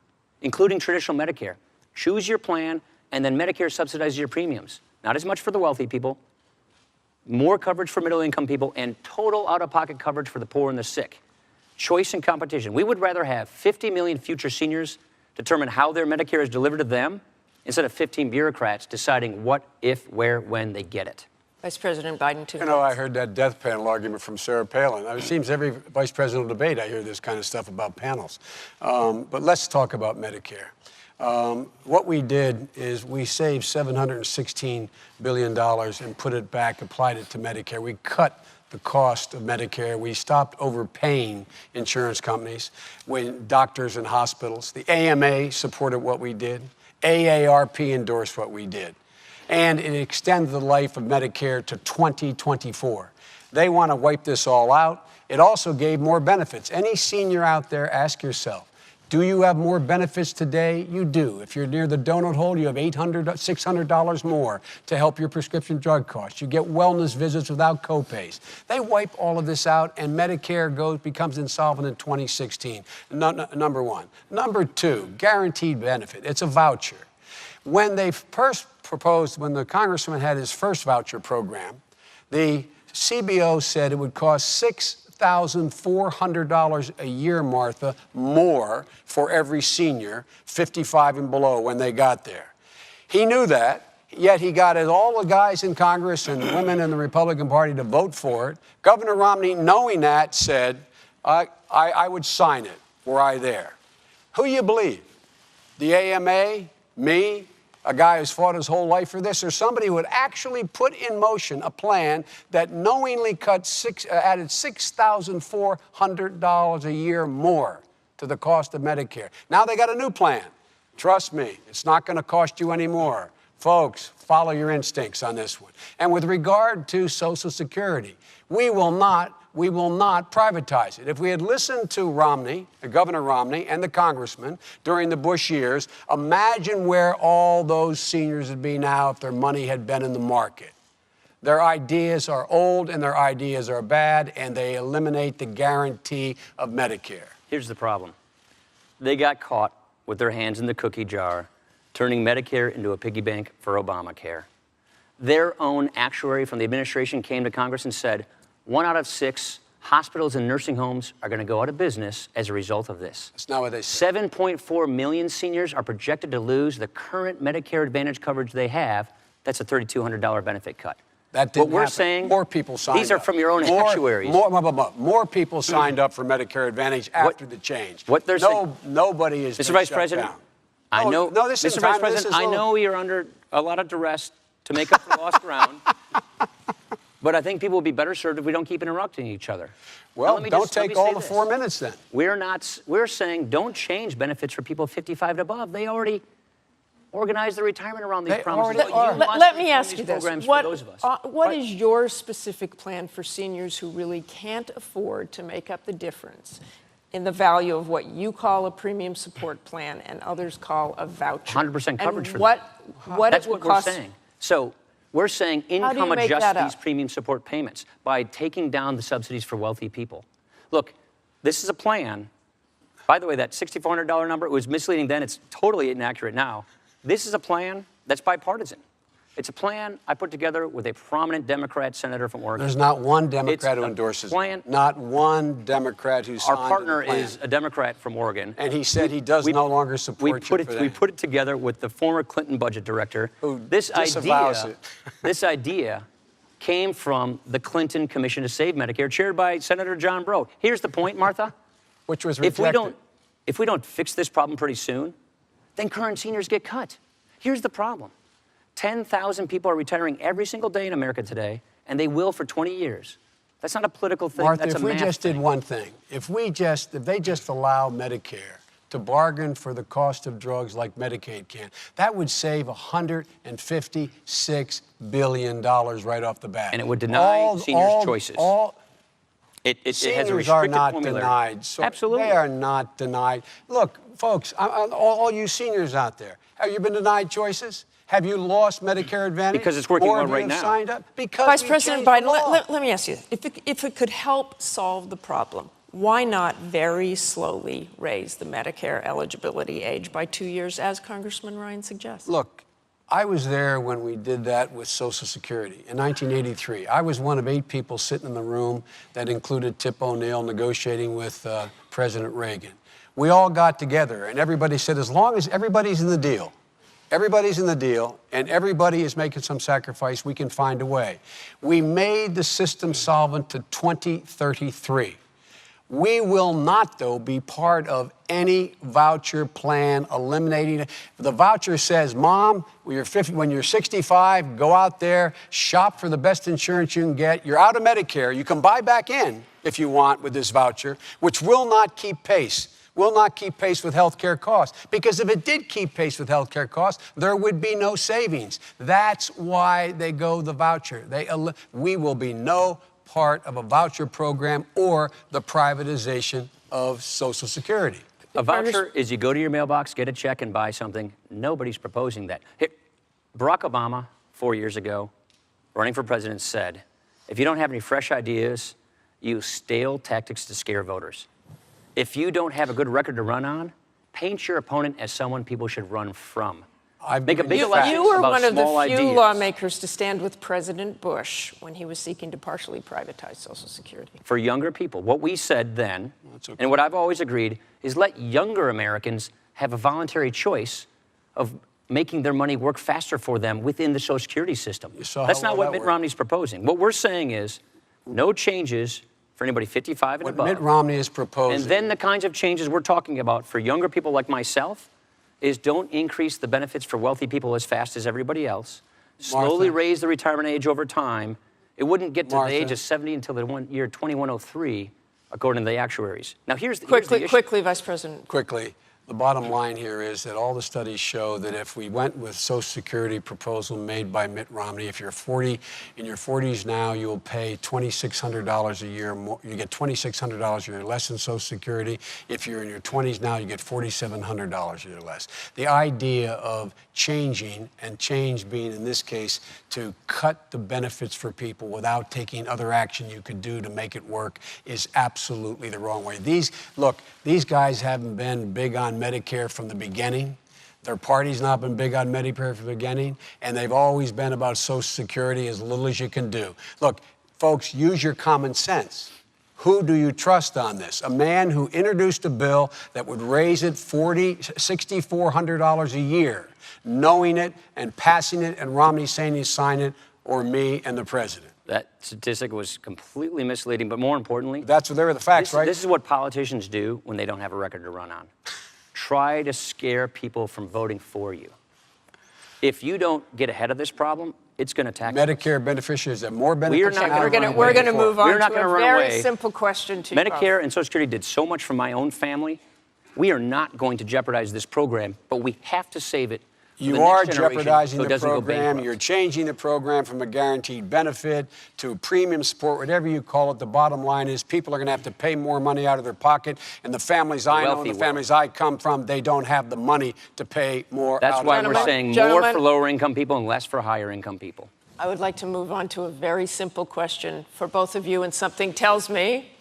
including traditional Medicare. Choose your plan, and then Medicare subsidizes your premiums. Not as much for the wealthy people, more coverage for middle-income people, and total out-of-pocket coverage for the poor and the sick. Choice and competition. We would rather have 50 million future seniors determine how their Medicare is delivered to them instead of 15 bureaucrats deciding what, if, where, when they get it. Vice President Biden, 2 You know, I minutes. heard that death panel argument from Sarah Palin. It seems every vice presidential debate I hear this kind of stuff about panels. But let's talk about Medicare. What we did is we saved $716 billion and put it back, applied it to Medicare. We cut the cost of Medicare. We stopped overpaying insurance companies, when doctors and hospitals. The AMA supported what we did. AARP endorsed what we did. And it extended the life of Medicare to 2024. They want to wipe this all out. It also gave more benefits. Any senior out there, ask yourself, do you have more benefits today? You do. If you're near the donut hole, you have $800, $600 more to help your prescription drug costs. You get wellness visits without copays. They wipe all of this out, and Medicare becomes insolvent in 2016. Number one. Number two, guaranteed benefit. It's a voucher. When they first proposed, when the congressman had his first voucher program, the CBO said it would cost $6,400 a year, Martha, more for every senior 55 and below when they got there. He knew that, yet he got all the guys in Congress and women in the Republican Party to vote for it. Governor Romney, knowing that, said, I would sign it were I there. Who you believe? The AMA? Me? A guy who's fought his whole life for this, or somebody who would actually put in motion a plan that knowingly added $6,400 a year more to the cost of Medicare. Now they got a new plan. Trust me, it's not going to cost you any more. Folks, follow your instincts on this one. And with regard to Social Security, we will not privatize it. If we had listened to Romney, Governor Romney, and the congressman during the Bush years, imagine where all those seniors would be now if their money had been in the market. Their ideas are old and their ideas are bad, and they eliminate the guarantee of Medicare. Here's the problem. They got caught with their hands in the cookie jar, turning Medicare into a piggy bank for Obamacare. Their own actuary from the administration came to Congress and said, 1 out of 6 hospitals and nursing homes are going to go out of business as a result of this. That's not what they said. 7.4 million seniors are projected to lose the current Medicare Advantage coverage they have. That's a $3,200 benefit cut. That didn't What we're happen. saying, more people signed up. these are from your own actuaries. More people signed up for Medicare Advantage after the change. What they're saying, nobody is. Mr. Vice President, I know, no, this Mr. isn't Vice time. President, I know you're under a lot of duress to make up for lost ground, but I think people will be better served if we don't keep interrupting each other. Well, Now, don't take all the this. 4 minutes then. We're saying don't change benefits for people 55 and above. They already organized their retirement around these They promises. already are. Let me ask you this. For those of us. What is your specific plan for seniors who really can't afford to make up the difference in the value of what you call a premium support plan and others call a voucher? 100% coverage and for what That's it what would we're cost? saying. So we're saying How do you income make adjust that these up? premium support payments by taking down the subsidies for wealthy people. Look, this is a plan. By the way, that $6,400 number, it was misleading then. It's totally inaccurate now. This is a plan that's bipartisan. It's a plan I put together with a prominent Democrat senator from Oregon. There's not one Democrat It's who a endorses plan. it. Not one Democrat who signed Our partner the plan. is a Democrat from Oregon. And he said he does no longer support you for that. We put it together with the former Clinton budget director. Who This disavows idea, it. this idea came from the Clinton Commission to Save Medicare, chaired by Senator John Breaux. Here's the point, Martha. Which was rejected. If we don't fix this problem pretty soon, then current seniors get cut. Here's the problem. 10,000 people are retiring every single day in America today, and they will for 20 years. That's not a political thing. Martha, that's if a we math just did thing. one thing, if they just allow Medicare to bargain for the cost of drugs like Medicaid can, that would save $156 billion right off the bat. And it would deny seniors choices. It has a Seniors are restricted not formulary. denied. So Absolutely. They are not denied. Look, folks, all you seniors out there, have you been denied choices? Have you lost Medicare Advantage? Because it's working Or well have you right now. Signed up? Because Vice we President changed the Biden, law. let me ask you, if it could help solve the problem, why not very slowly raise the Medicare eligibility age by 2 years, as Congressman Ryan suggests? Look, I was there when we did that with Social Security in 1983. I was one of 8 people sitting in the room that included Tip O'Neill negotiating with President Reagan. We all got together, and everybody said, as long as everybody's in the deal, everybody's in the deal, and everybody is making some sacrifice, we can find a way. We made the system solvent to 2033. We will not, though, be part of any voucher plan eliminating it. The voucher says, Mom, when you're 65, go out there, shop for the best insurance you can get. You're out of Medicare. You can buy back in if you want with this voucher, which will not keep pace with health care costs. Because if it did keep pace with health care costs, there would be no savings. That's why they go the voucher. We will be no part of a voucher program or the privatization of Social Security. A voucher is you go to your mailbox, get a check, and buy something. Nobody's proposing that. Barack Obama, 4 years ago, running for president, said, if you don't have any fresh ideas, use stale tactics to scare voters. If you don't have a good record to run on, paint your opponent as someone people should run from. Make a big fuss You were about one of the small few ideas. lawmakers to stand with President Bush when he was seeking to partially privatize Social Security. For younger people, what we said then, okay. and what I've always agreed, is let younger Americans have a voluntary choice of making their money work faster for them within the Social Security system. That's not what Mitt Romney's proposing. What we're saying is no changes for anybody 55 and above. What Mitt Romney is proposing. And then the kinds of changes we're talking about for younger people like myself is don't increase the benefits for wealthy people as fast as everybody else. Slowly raise the retirement age over time. It wouldn't get to the age of 70 until the year 2103, according to the actuaries. Now, here's the issue. Quickly, Vice President. Quickly. The bottom line here is that all the studies show that if we went with Social Security proposal made by Mitt Romney, if you're 40, in your 40s now, you will pay $2,600 a year more. You get $2,600 a year less than Social Security. If you're in your 20s now, you get $4,700 a year less. The idea of changing, and change being in this case to cut the benefits for people without taking other action you could do to make it work, is absolutely the wrong way. These guys haven't been big on Medicare from the beginning. Their party's not been big on Medicare from the beginning, and they've always been about Social Security as little as you can do. Look, folks, use your common sense. Who do you trust on this? A man who introduced a bill that would raise it $6,400 a year, knowing it and passing it, and Romney saying he'd sign it, or me and the president? That statistic was completely misleading, but more importantly, They were the facts, right? This is what politicians do when they don't have a record to run on. Try to scare people from voting for you. If you don't get ahead of this problem, it's going to tax Medicare beneficiaries have more benefits. We're not gonna We're going to move on We're not to gonna a run very away. simple question to you Medicare both. and Social Security did so much for my own family. We are not going to jeopardize this program, but we have to save it. You are jeopardizing so it the doesn't go program. bankrupt. You're changing the program from a guaranteed benefit to premium support, whatever you call it. The bottom line is people are going to have to pay more money out of their pocket. And the families I know and the families I come from, they don't have the money to pay more That's out why of their we're pocket. saying more Gentlemen. for lower income people and less for higher income people. I would like to move on to a very simple question for both of you, and something tells me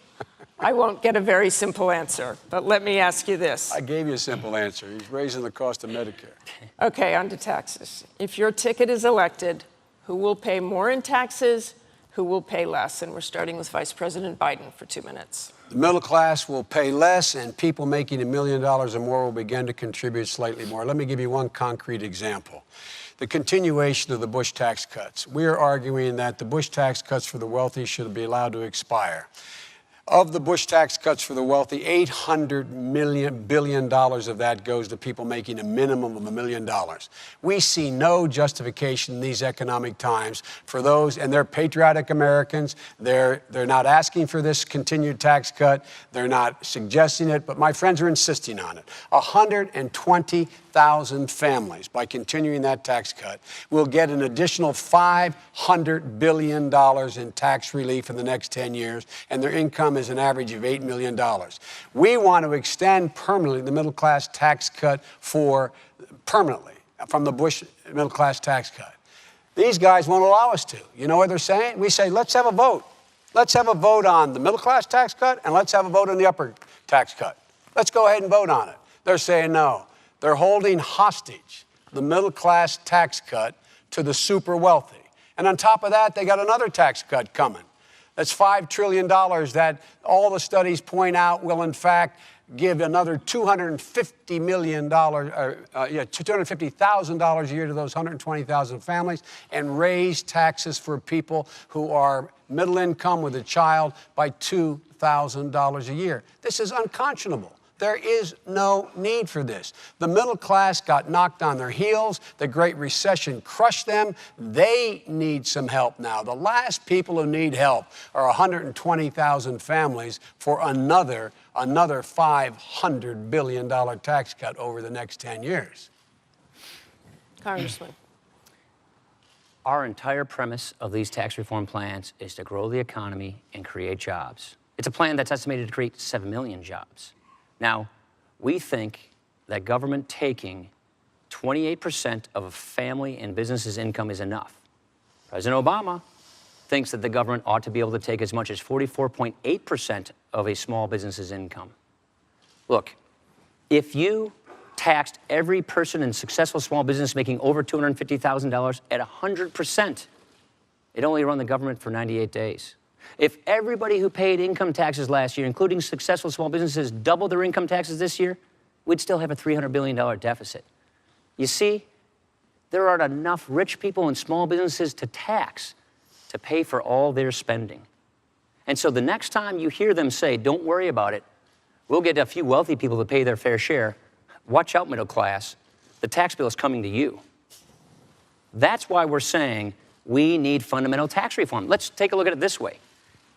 I won't get a very simple answer. But let me ask you this. I gave you a simple answer. He's raising the cost of Medicare. Okay, on to taxes. If your ticket is elected, who will pay more in taxes? Who will pay less? And we're starting with Vice President Biden for 2 minutes. The middle class will pay less, and people making $1 million or more will begin to contribute slightly more. Let me give you one concrete example. The continuation of the Bush tax cuts. We are arguing that the Bush tax cuts for the wealthy should be allowed to expire. Of the Bush tax cuts for the wealthy, $800 billion of that goes to people making a minimum of $1 million. We see no justification in these economic times for those, and they're patriotic Americans. They're not asking for this continued tax cut. They're not suggesting it, but my friends are insisting on it. 120,000 families, by continuing that tax cut, will get an additional $500 billion in tax relief in the next 10 years, and their income is an average of $8 million. We want to extend permanently the middle class tax cut permanently from the Bush middle class tax cut. These guys won't allow us to. You know what they're saying? We say, let's have a vote. Let's have a vote on the middle class tax cut, and let's have a vote on the upper tax cut. Let's go ahead and vote on it. They're saying no. They're holding hostage the middle class tax cut to the super wealthy. And on top of that, they got another tax cut coming. That's $5 trillion that all the studies point out will, in fact, give another $250 million, $250,000 a year to those 120,000 families, and raise taxes for people who are middle income with a child by $2,000 a year. This is unconscionable. There is no need for this. The middle class got knocked on their heels. The Great Recession crushed them. They need some help now. The last people who need help are 120,000 families for another $500 billion tax cut over the next 10 years. Congressman. Our entire premise of these tax reform plans is to grow the economy and create jobs. It's a plan that's estimated to create 7 million jobs. Now, we think that government taking 28% of a family and business's income is enough. President Obama thinks that the government ought to be able to take as much as 44.8% of a small business's income. Look, if you taxed every person in successful small business making over $250,000 at 100%, it only run the government for 98 days. If everybody who paid income taxes last year, including successful small businesses, doubled their income taxes this year, we'd still have a $300 billion deficit. You see, there aren't enough rich people and small businesses to tax to pay for all their spending. And so the next time you hear them say, don't worry about it, we'll get a few wealthy people to pay their fair share, watch out, middle class, the tax bill is coming to you. That's why we're saying we need fundamental tax reform. Let's take a look at it this way.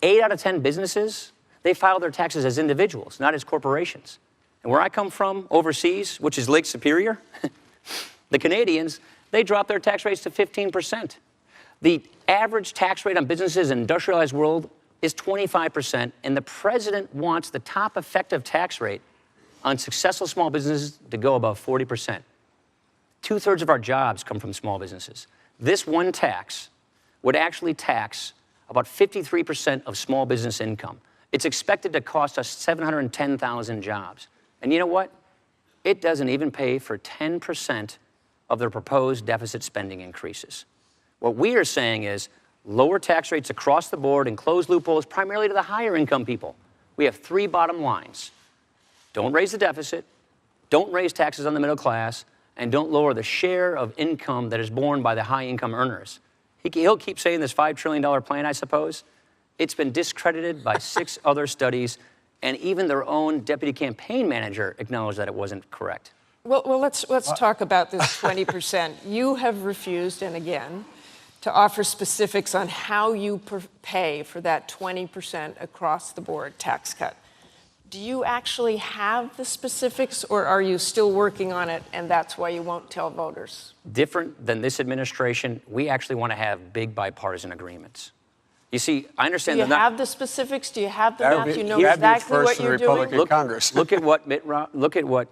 8 out of 10 businesses, they file their taxes as individuals, not as corporations. And where I come from, overseas, which is Lake Superior, the Canadians, they drop their tax rates to 15%. The average tax rate on businesses in the industrialized world is 25%, and the president wants the top effective tax rate on successful small businesses to go above 40%. 2/3 of our jobs come from small businesses. This one tax would actually tax about 53% of small business income. It's expected to cost us 710,000 jobs. And you know what? It doesn't even pay for 10% of their proposed deficit spending increases. What we are saying is lower tax rates across the board and close loopholes primarily to the higher income people. We have 3 bottom lines. Don't raise the deficit, don't raise taxes on the middle class, and don't lower the share of income that is borne by the high income earners. He'll keep saying this $5 trillion plan, I suppose. It's been discredited by 6 other studies, and even their own deputy campaign manager acknowledged that it wasn't correct. Well, let's talk about this 20%. You have refused, and again, to offer specifics on how you pay for that 20% across the board tax cut. Do you actually have the specifics, or are you still working on it, and that's why you won't tell voters? Different than this administration, we actually want to have big bipartisan agreements. You see, I understand Do you have the specifics? Do you have the math? You know exactly what you're doing? Congress. Look at what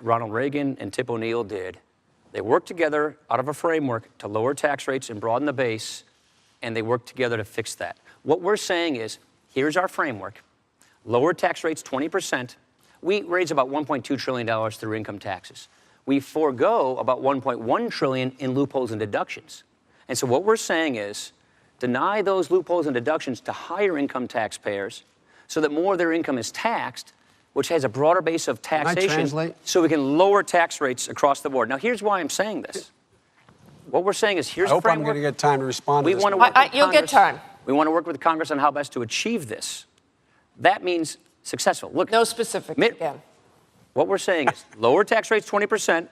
Ronald Reagan and Tip O'Neill did. They worked together out of a framework to lower tax rates and broaden the base, and they worked together to fix that. What we're saying is, here's our framework. Lower tax rates 20%. We raise about $1.2 trillion through income taxes. We forego about $1.1 trillion in loopholes and deductions. And so what we're saying is, deny those loopholes and deductions to higher income taxpayers so that more of their income is taxed, which has a broader base of taxation, so we can lower tax rates across the board. Now, here's why I'm saying this. What we're saying is, here's the framework. I hope I'm going to get time to respond to this. You'll get time. We want to work with Congress on how best to achieve this. That means successful. Look, no specifics again. What we're saying is lower tax rates 20%,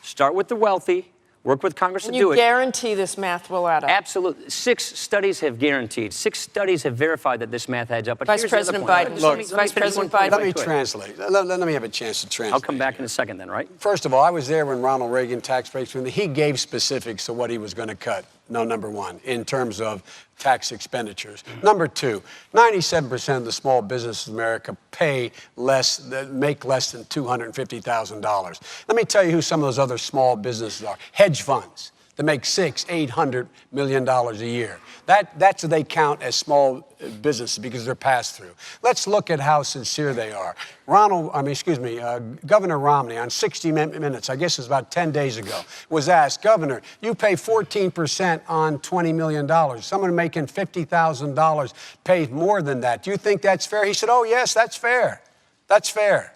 start with the wealthy, work with Congress to do it. And you guarantee this math will add up? Absolutely. 6 studies have guaranteed. 6 studies have verified that this math adds up. But Vice President Biden. Vice President Biden. Let me translate. Let me have a chance to translate. I'll come back in a second then, right? First of all, I was there when Ronald Reagan tax rates went. He gave specifics of what he was going to cut. No, number one, in terms of tax expenditures. Number two, 97% of the small businesses in America make less than $250,000. Let me tell you who some of those other small businesses are. Hedge funds. that make $600–800 million a year. That's what they count as small businesses because they're pass-through. Let's look at how sincere they are. Governor Romney on 60 Minutes, I guess it was about 10 days ago, was asked, Governor, you pay 14% on $20 million. Someone making $50,000 pays more than that. Do you think that's fair? He said, oh, yes, that's fair. That's fair.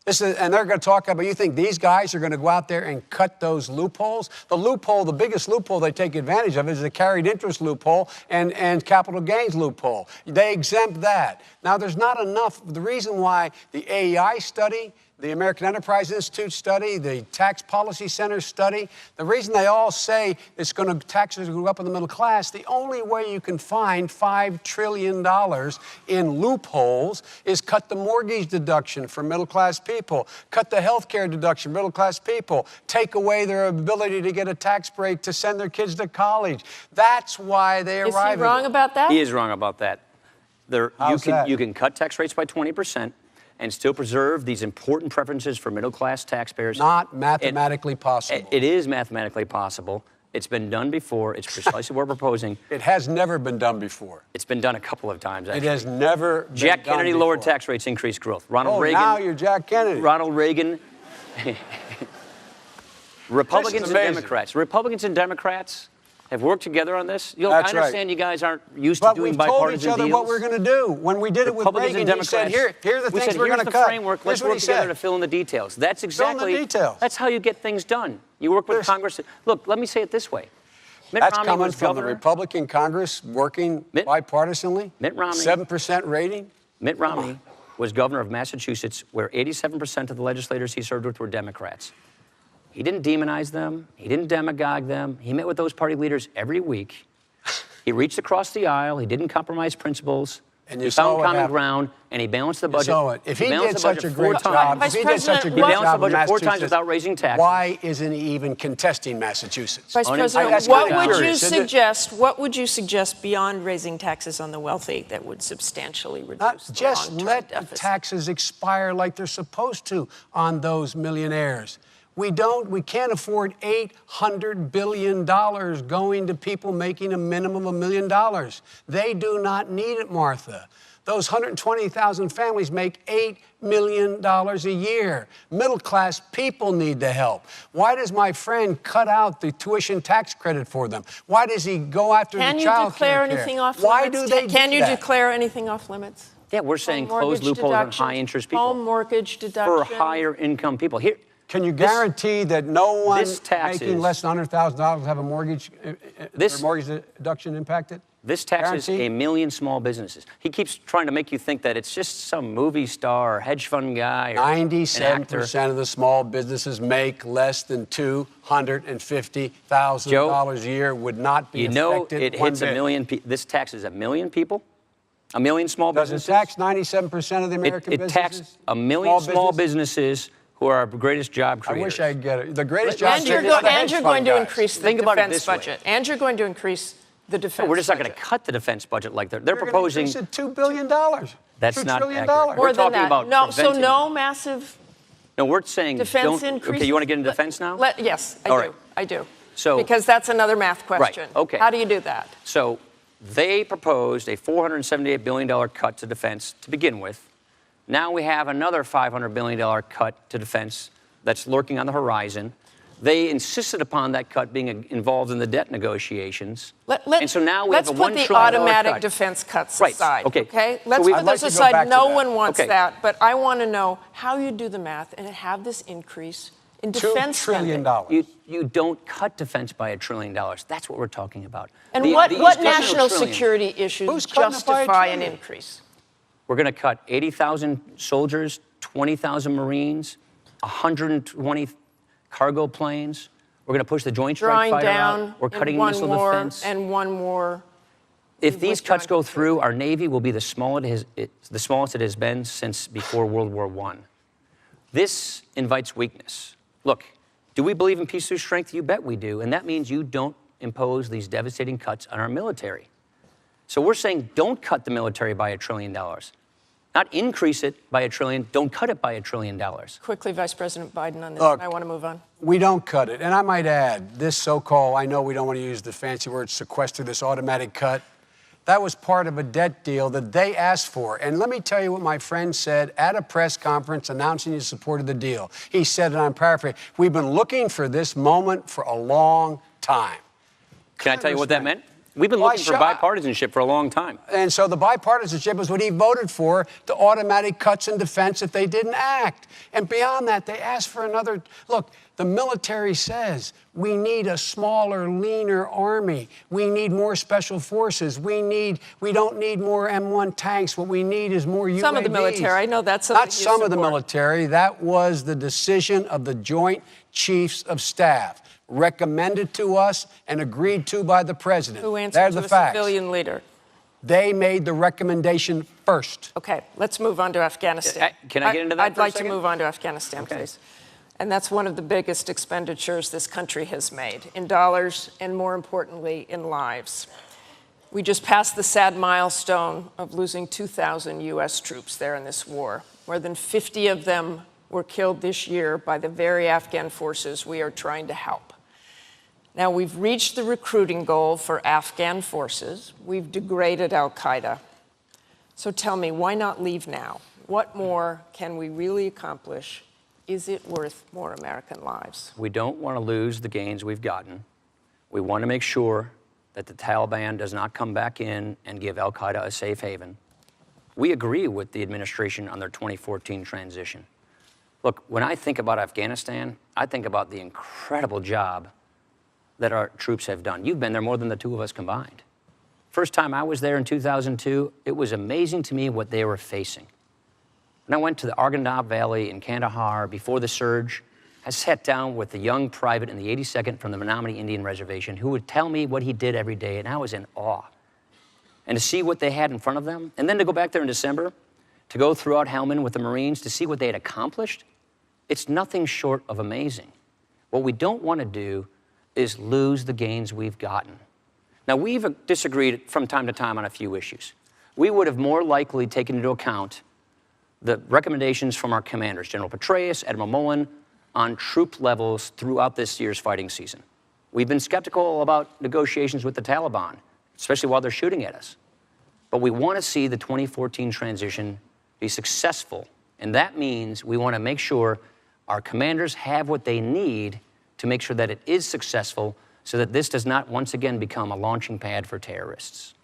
And they're going to talk about, you think these guys are going to go out there and cut those loopholes? The biggest loophole they take advantage of is the carried interest loophole and capital gains loophole. They exempt that. Now, there's not enough. The reason why the AEI study, the American Enterprise Institute study, the Tax Policy Center study, the reason they all say taxes are going to go up in the middle class, the only way you can find $5 trillion in loopholes is cut the mortgage deduction for middle class people, cut the health care deduction for middle class people, take away their ability to get a tax break to send their kids to college. That's why they arrive. Is he wrong about that? He is wrong about that. You can cut tax rates by 20%. And still preserve these important preferences for middle-class taxpayers. Not mathematically possible. It is mathematically possible. It's been done before. It's precisely what we're proposing. It has never been done before. It's been done a couple of times, actually. It has never been Jack done Kennedy before. lowered tax rates, increased growth. Ronald Reagan. Now you're Jack Kennedy. Ronald Reagan. Republicans and Democrats have worked together on this. I understand you guys aren't used to doing bipartisan deals. But we've told each other what we're going to do. When we did it with Reagan, he said, here are the things we're going to cut. Framework. Let's work together to fill in the details. That's exactly. Fill in the details. That's how you get things done. You work with Congress. Look, let me say it this way. That's coming from the Republican Congress working bipartisanly. Mitt Romney. 7% rating. Mitt Romney was governor of Massachusetts, where 87% of the legislators he served with were Democrats. He didn't demonize them. He didn't demagogue them. He met with those party leaders every week. He reached across the aisle. He didn't compromise principles. And he found common ground, and he balanced the budget. If he did such a great job, Vice President, he balanced the budget 4 times without raising taxes. Why isn't he even contesting Massachusetts? Vice President, what would you suggest beyond raising taxes on the wealthy that would substantially reduce the Just long-term let deficit? the taxes expire like they're supposed to on those millionaires. We can't afford $800 billion going to people making a minimum of $1 million. They do not need it, Martha. Those 120,000 families make $8 million a year. Middle-class people need the help. Why does my friend cut out the tuition tax credit for them? Why does he go after the child care? Can you declare anything off limits? Why do they do Can you that? declare anything off limits? Yeah, we're saying close loopholes on high-interest people. Home mortgage deduction. For higher-income people. Here. Can you guarantee that no one making less than $100,000 have a mortgage deduction impacted? This taxes a million small businesses. He keeps trying to make you think that it's just some movie star or hedge fund guy or 97% of the small businesses make less than $250,000 a year, would not be affected. It hits a million. This taxes a million people, a million small businesses. Does it tax 97% of the American businesses? It taxes a million small businesses who are our greatest job creators. I wish I could get it. The greatest job creators. And you're going to increase the defense budget. And you're going to increase the defense budget. We're just not going to cut the defense budget like they're proposing. They're $2 billion. That's not accurate. More than that. About so no massive. No, we're saying defense increase. Okay, you want to get into defense now? Yes, I do. I do. So because that's another math question. Right. Okay. How do you do that? So they proposed a $478 billion cut to defense to begin with. Now we have another $500 billion cut to defense that's lurking on the horizon. They insisted upon that cut being involved in the debt negotiations. And so now we have a $1 trillion cut. Let's put the automatic defense cuts aside, okay? Let's put those aside. No one wants that. But I want to know how you do the math and have this increase in defense spending. $2 trillion. You don't cut defense by $1 trillion. That's what we're talking about. And what national security issues justify an increase? We're going to cut 80,000 soldiers, 20,000 Marines, 120 cargo planes. We're going to push the Joint Strike Fighter out. We're cutting missile defense. And one more. If these cuts go through, our Navy will be the smallest it has been since before World War I. This invites weakness. Look, do we believe in peace through strength? You bet we do. And that means you don't impose these devastating cuts on our military. So we're saying don't cut the military by $1 trillion. Now, not increase it by $1 trillion. Don't cut it by $1 trillion. Quickly, Vice President Biden on this. Look, I want to move on. We don't cut it. And I might add, this so-called, I know we don't want to use the fancy word sequester, this automatic cut, that was part of a debt deal that they asked for. And let me tell you what my friend said at a press conference announcing his support of the deal. He said, and I'm paraphrasing, we've been looking for this moment for a long time. Can I tell you what that meant? We've been Why, looking for bipartisanship for a long time. And so the bipartisanship is what he voted for, the automatic cuts in defense if they didn't act. And beyond that, they asked for another. Look, the military says we need a smaller, leaner army. We need more special forces. We don't need more M1 tanks. What we need is more UAVs. Some of the military. I know that's not some of the military. That was the decision of the Joint Chiefs of Staff, recommended to us and agreed to by the president. Who answered to a civilian leader? They made the recommendation first. Okay, let's move on to Afghanistan. Can I get into that I'd for a like to second? move on to Afghanistan, please. And that's one of the biggest expenditures this country has made, in dollars and, more importantly, in lives. We just passed the sad milestone of losing 2,000 U.S. troops there in this war. More than 50 of them were killed this year by the very Afghan forces we are trying to help. Now, we've reached the recruiting goal for Afghan forces. We've degraded al-Qaeda. So tell me, why not leave now? What more can we really accomplish? Is it worth more American lives? We don't want to lose the gains we've gotten. We want to make sure that the Taliban does not come back in and give al-Qaeda a safe haven. We agree with the administration on their 2014 transition. Look, when I think about Afghanistan, I think about the incredible job that our troops have done. You've been there more than the two of us combined. First time I was there in 2002, it was amazing to me what they were facing. When I went to the Arghandab Valley in Kandahar before the surge, I sat down with a young private in the 82nd from the Menominee Indian Reservation who would tell me what he did every day, and I was in awe. And to see what they had in front of them, and then to go back there in December, to go throughout Helmand with the Marines to see what they had accomplished, it's nothing short of amazing. What we don't want to do is lose the gains we've gotten. Now, we've disagreed from time to time on a few issues. We would have more likely taken into account the recommendations from our commanders, General Petraeus, Admiral Mullen, on troop levels throughout this year's fighting season. We've been skeptical about negotiations with the Taliban, especially while they're shooting at us. But we want to see the 2014 transition be successful, and that means we want to make sure our commanders have what they need to make sure that it is successful so that this does not once again become a launching pad for terrorists.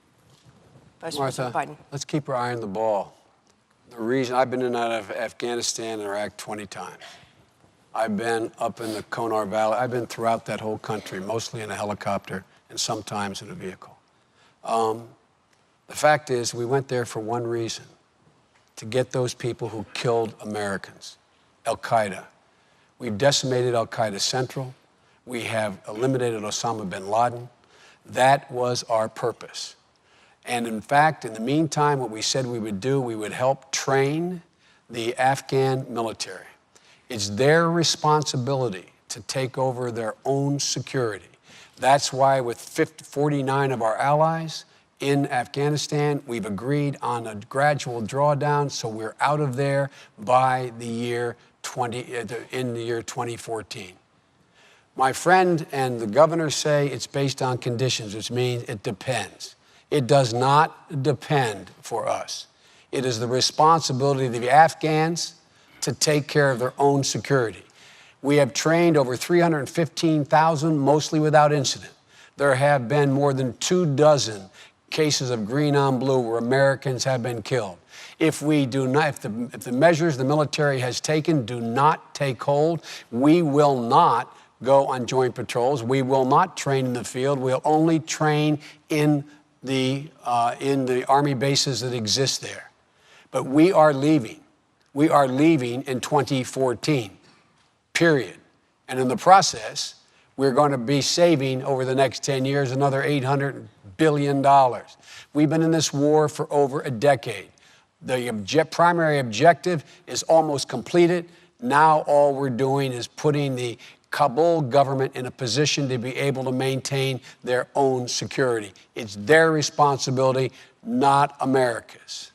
Vice Martha, President Biden. let's keep our eye on the ball. The reason I've been in and out of Afghanistan and Iraq 20 times. I've been up in the Konar Valley. I've been throughout that whole country, mostly in a helicopter and sometimes in a vehicle. The fact is, we went there for one reason, to get those people who killed Americans, al-Qaeda. We've decimated al-Qaeda Central. We have eliminated Osama bin Laden. That was our purpose. And in fact, in the meantime, what we said we would do, we would help train the Afghan military. It's their responsibility to take over their own security. That's why with 49 of our allies in Afghanistan, we've agreed on a gradual drawdown, so we're out of there by the year 2014. My friend and the governor say it's based on conditions, which means it depends. It does not depend for us. It is the responsibility of the Afghans to take care of their own security. We have trained over 315,000, mostly without incident. There have been more than 24 cases of green on blue where Americans have been killed. If the measures the military has taken do not take hold, we will not go on joint patrols. We will not train in the field. We'll only train in the Army bases that exist there. But we are leaving. We are leaving in 2014, period. And in the process, we're going to be saving over the next 10 years another $800 billion. We've been in this war for over a decade. The primary objective is almost completed. Now all we're doing is putting the Kabul government in a position to be able to maintain their own security. It's their responsibility, not America's.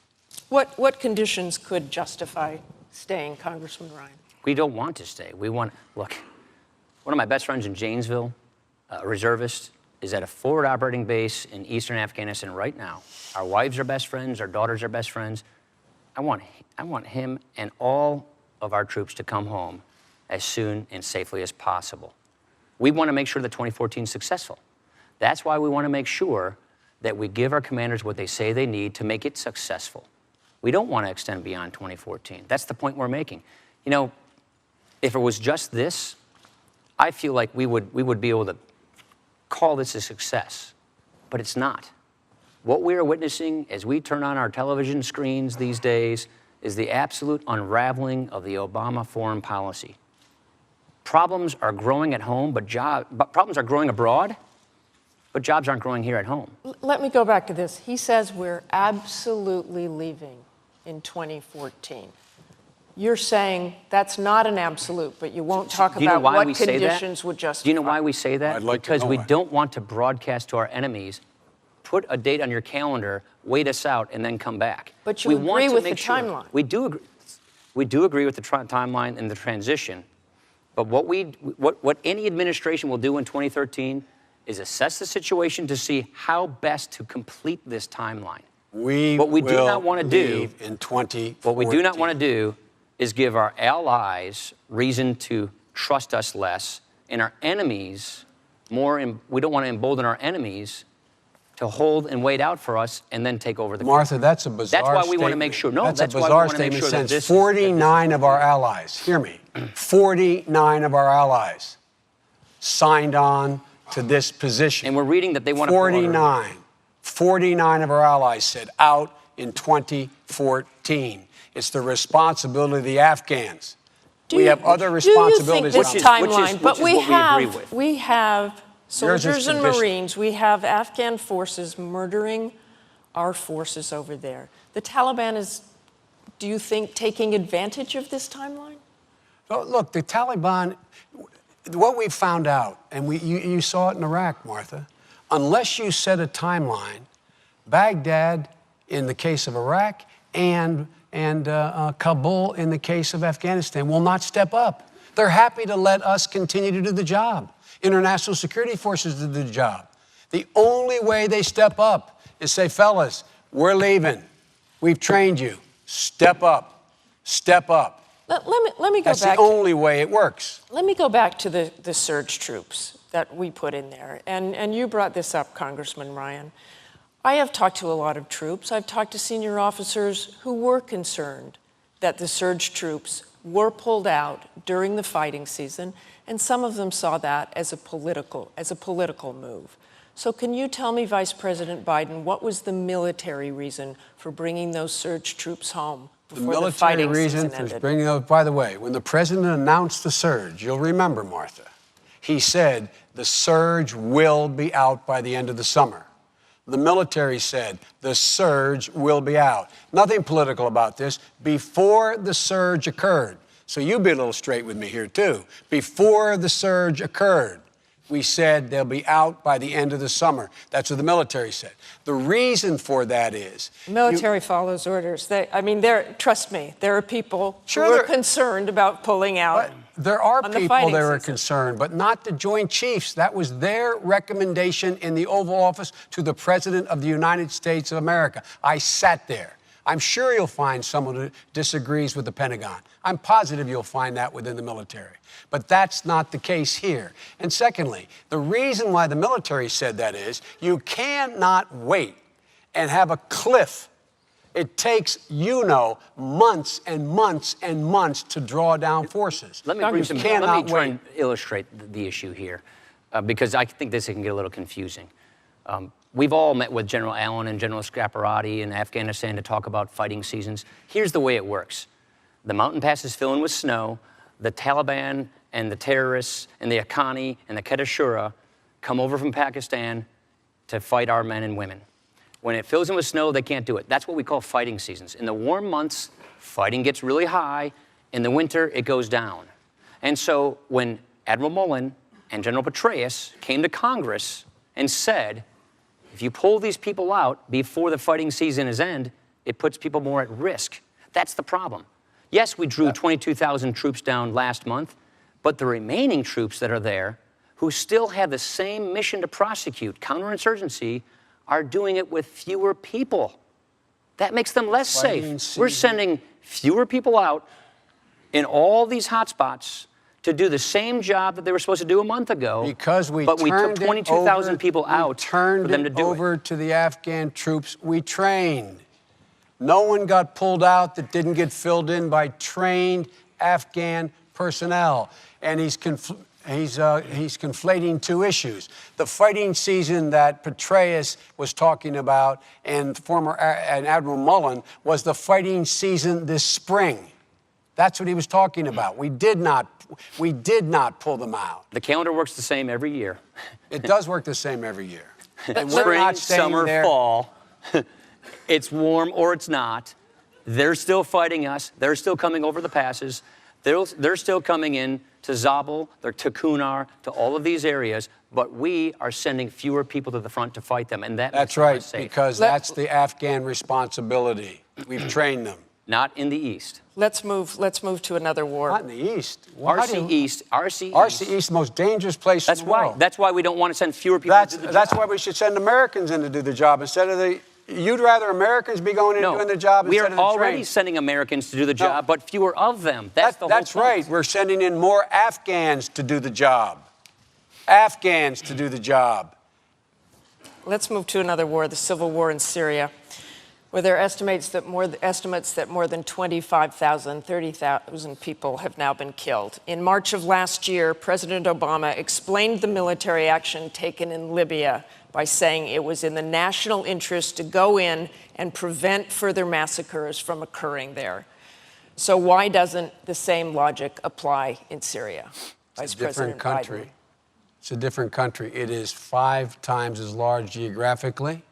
What conditions could justify staying, Congressman Ryan? We don't want to stay. Look, one of my best friends in Janesville, a reservist, is at a forward operating base in eastern Afghanistan right now. Our wives are best friends, our daughters are best friends. I want him and all of our troops to come home as soon and safely as possible. We want to make sure that 2014 is successful. That's why we want to make sure that we give our commanders what they say they need to make it successful. We don't want to extend beyond 2014. That's the point we're making. You know, if it was just this, I feel like we would be able to call this a success, but it's not. What we are witnessing as we turn on our television screens these days is the absolute unraveling of the Obama foreign policy. Problems are growing at home, but problems are growing abroad, but jobs aren't growing here at home. Let me go back to this. He says we're absolutely leaving in 2014. You're saying that's not an absolute, but you won't talk Do you know about why what we say that? conditions would justify. Do you know why we say that? I'd like to Because know we why. don't want to broadcast to our enemies, put a date on your calendar, wait us out, and then come back. But you We want agree to with the make sure- timeline. We do agree. We do agree with the timeline and the transition. But what any administration will do in 2013 is assess the situation to see how best to complete this timeline. What we do not want to do leave in 2014. What we do not want to do is give our allies reason to trust us less, and our enemies we don't want to embolden our enemies to hold and wait out for us and then take over the country. Martha, that's a bizarre That's why we statement. want to make sure. No, that's that's a why we bizarre want to make statement sure that since this 49 of our allies, hear me, 49 of our allies signed on to this position. And we're reading that they want to pull out. 49 of our allies said out in 2014. It's the responsibility of the Afghans. We have other responsibilities. Do you think this around- timeline, but which is what we agree with. we have Yours is soldiers and conditional. Marines, we have Afghan forces murdering our forces over there. The Taliban is, do you think, taking advantage of this timeline? Oh, look, the Taliban, what we found out, and you saw it in Iraq, Martha, unless you set a timeline, Baghdad in the case of Iraq and Kabul in the case of Afghanistan will not step up. They're happy to let us continue to do the job. International security forces do the job. The only way they step up is say, fellas, we're leaving. We've trained you. Step up. Step up. Let me go That's back. the only way it works. Let me go back to the surge troops that we put in there. And you brought this up, Congressman Ryan. I have talked to a lot of troops. I've talked to senior officers who were concerned that the surge troops were pulled out during the fighting season, and some of them saw that as a political move. So can you tell me, Vice President Biden, what was the military reason for bringing those surge troops home before the fighting season ended? Bringing those, by the way, when the president announced the surge, you'll remember, Martha, he said the surge will be out by the end of the summer. The military said the surge will be out. Nothing political about this. Before the surge occurred, so you be a little straight with me here too. Before the surge occurred, we said they'll be out by the end of the summer. That's what the military said. The reason for that is Military follows orders. Trust me, there are people Sure, who are there- concerned about pulling out. There are on the people fighting that are season. concerned, but not the Joint Chiefs. That was their recommendation in the Oval Office to the President of the United States of America. I sat there. I'm sure you'll find someone who disagrees with the Pentagon. I'm positive you'll find that within the military. But that's not the case here. And secondly, the reason why the military said that is you cannot wait and have a cliff. It takes, months and months and months to draw down forces. Let me try and illustrate the issue here, because I think this can get a little confusing. We've all met with General Allen and General Scaparrotti in Afghanistan to talk about fighting seasons. Here's the way it works. The mountain passes fill in with snow. The Taliban and the terrorists and the Haqqani and the Quetta Shura come over from Pakistan to fight our men and women. When it fills in with snow, they can't do it. That's what we call fighting seasons. In the warm months, fighting gets really high. In the winter, it goes down. And so when Admiral Mullen and General Petraeus came to Congress and said, if you pull these people out before the fighting season is end, It puts people more at risk. That's the problem. Yes, we drew 22,000 troops down last month, but the remaining troops that are there, who still have the same mission to prosecute counterinsurgency, are doing it with fewer people. That makes them less safe. We're sending fewer people out in all these hotspots to do the same job that they were supposed to do a month ago. Because we but we took turned it 22,000 over- people out for turned them it to do over it. to the Afghan troops we trained. No one got pulled out that didn't get filled in by trained Afghan personnel. And he's conflating two issues. The fighting season that Petraeus was talking about and Admiral Mullen was the fighting season this spring. That's what he was talking about. We did not pull them out. The calendar works the same every year. It does work the same every year. And we're Spring, not staying summer, there. fall. It's warm or it's not. They're still fighting us. They're still coming over the passes. They're still coming in to Zabul, to Kunar, to all of these areas, but we are sending fewer people to the front to fight them, and that's That's right, safe. because that's the Afghan responsibility. We've trained them. Not in the East. Let's move to another war. Not in the East. Well, how do RC you- East, RC East. RC East, the most dangerous place That's in the world. why. That's why we don't want to send fewer people to do the job. That's why we should send Americans in to do the job instead of the. You'd rather Americans be going in and doing the job we instead are of the already trained. sending Americans to do the job, but fewer of them. That's the whole That's point. right. We're sending in more Afghans to do the job. Afghans to do the job. Let's move to another war, the civil war in Syria, where there are estimates that more than 25,000, 30,000 people have now been killed. In March of last year, President Obama explained the military action taken in Libya by saying it was in the national interest to go in and prevent further massacres from occurring there. So why doesn't the same logic apply in Syria? It's a different country. It's a different country. It is 5 times as large geographically.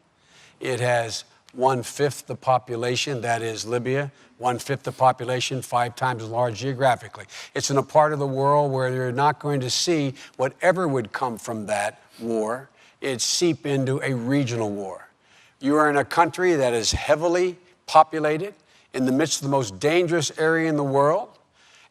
It has 1/5 the population, that is Libya, 1/5 the population, 5 times as large geographically. It's in a part of the world where you're not going to see whatever would come from that war. It seep into a regional war. You are in a country that is heavily populated in the midst of the most dangerous area in the world.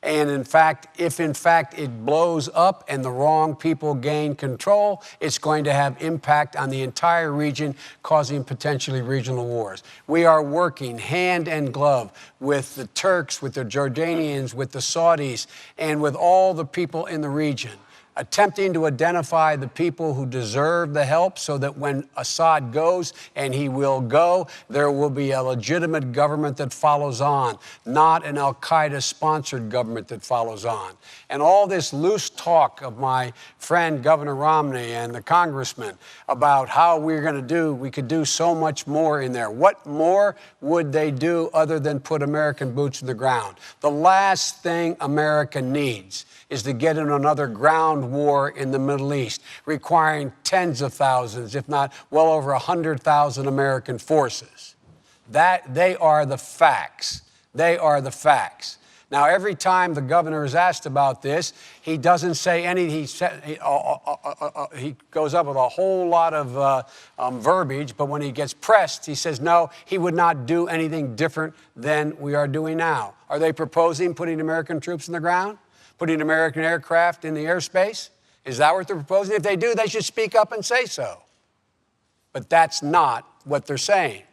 And in fact, if in fact it blows up and the wrong people gain control, it's going to have impact on the entire region, causing potentially regional wars. We are working hand and glove with the Turks, with the Jordanians, with the Saudis, and with all the people in the region, attempting to identify the people who deserve the help so that when Assad goes, and he will go, there will be a legitimate government that follows on, not an al-Qaeda-sponsored government that follows on. And all this loose talk of my friend Governor Romney and the congressman about how we could do so much more in there. What more would they do other than put American boots in the ground? The last thing America needs is to get in another ground war in the Middle East, requiring tens of thousands, if not well over 100,000 American forces. They are the facts. They are the facts. Now, every time the governor is asked about this, he doesn't say anything. He goes up with a whole lot of verbiage, but when he gets pressed, he says, no, he would not do anything different than we are doing now. Are they proposing putting American troops in the ground? Putting American aircraft in the airspace? Is that what they're proposing? If they do, they should speak up and say so. But that's not what they're saying.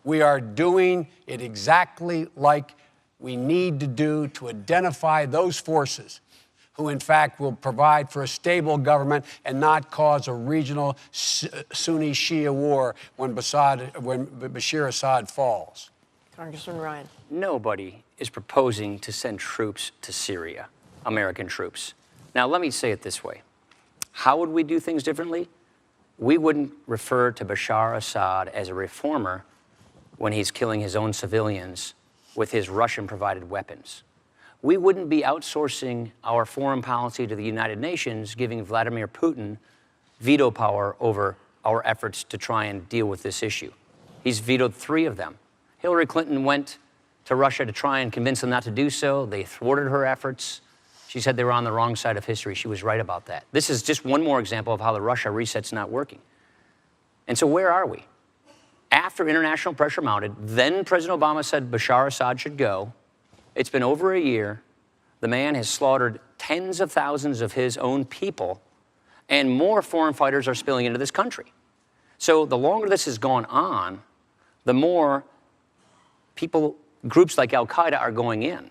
We are doing it exactly like we need to do to identify those forces who, in fact, will provide for a stable government and not cause a regional Sunni-Shia war when Bashir Assad falls. Congressman Ryan. Nobody is proposing to send troops to Syria, American troops. Now, let me say it this way. How would we do things differently? We wouldn't refer to Bashar Assad as a reformer when he's killing his own civilians with his Russian-provided weapons. We wouldn't be outsourcing our foreign policy to the United Nations, giving Vladimir Putin veto power over our efforts to try and deal with this issue. He's vetoed 3 of them. Hillary Clinton went to Russia to try and convince them not to do so. They thwarted her efforts. She said they were on the wrong side of history. She was right about that. This is just one more example of how the Russia reset's not working. And so where are we? after international pressure mounted, then President Obama said Bashar Assad should go. It's been over a year. The man has slaughtered tens of thousands of his own people, and more foreign fighters are spilling into this country. So the longer this has gone on, the more people, groups like Al-Qaeda are going in.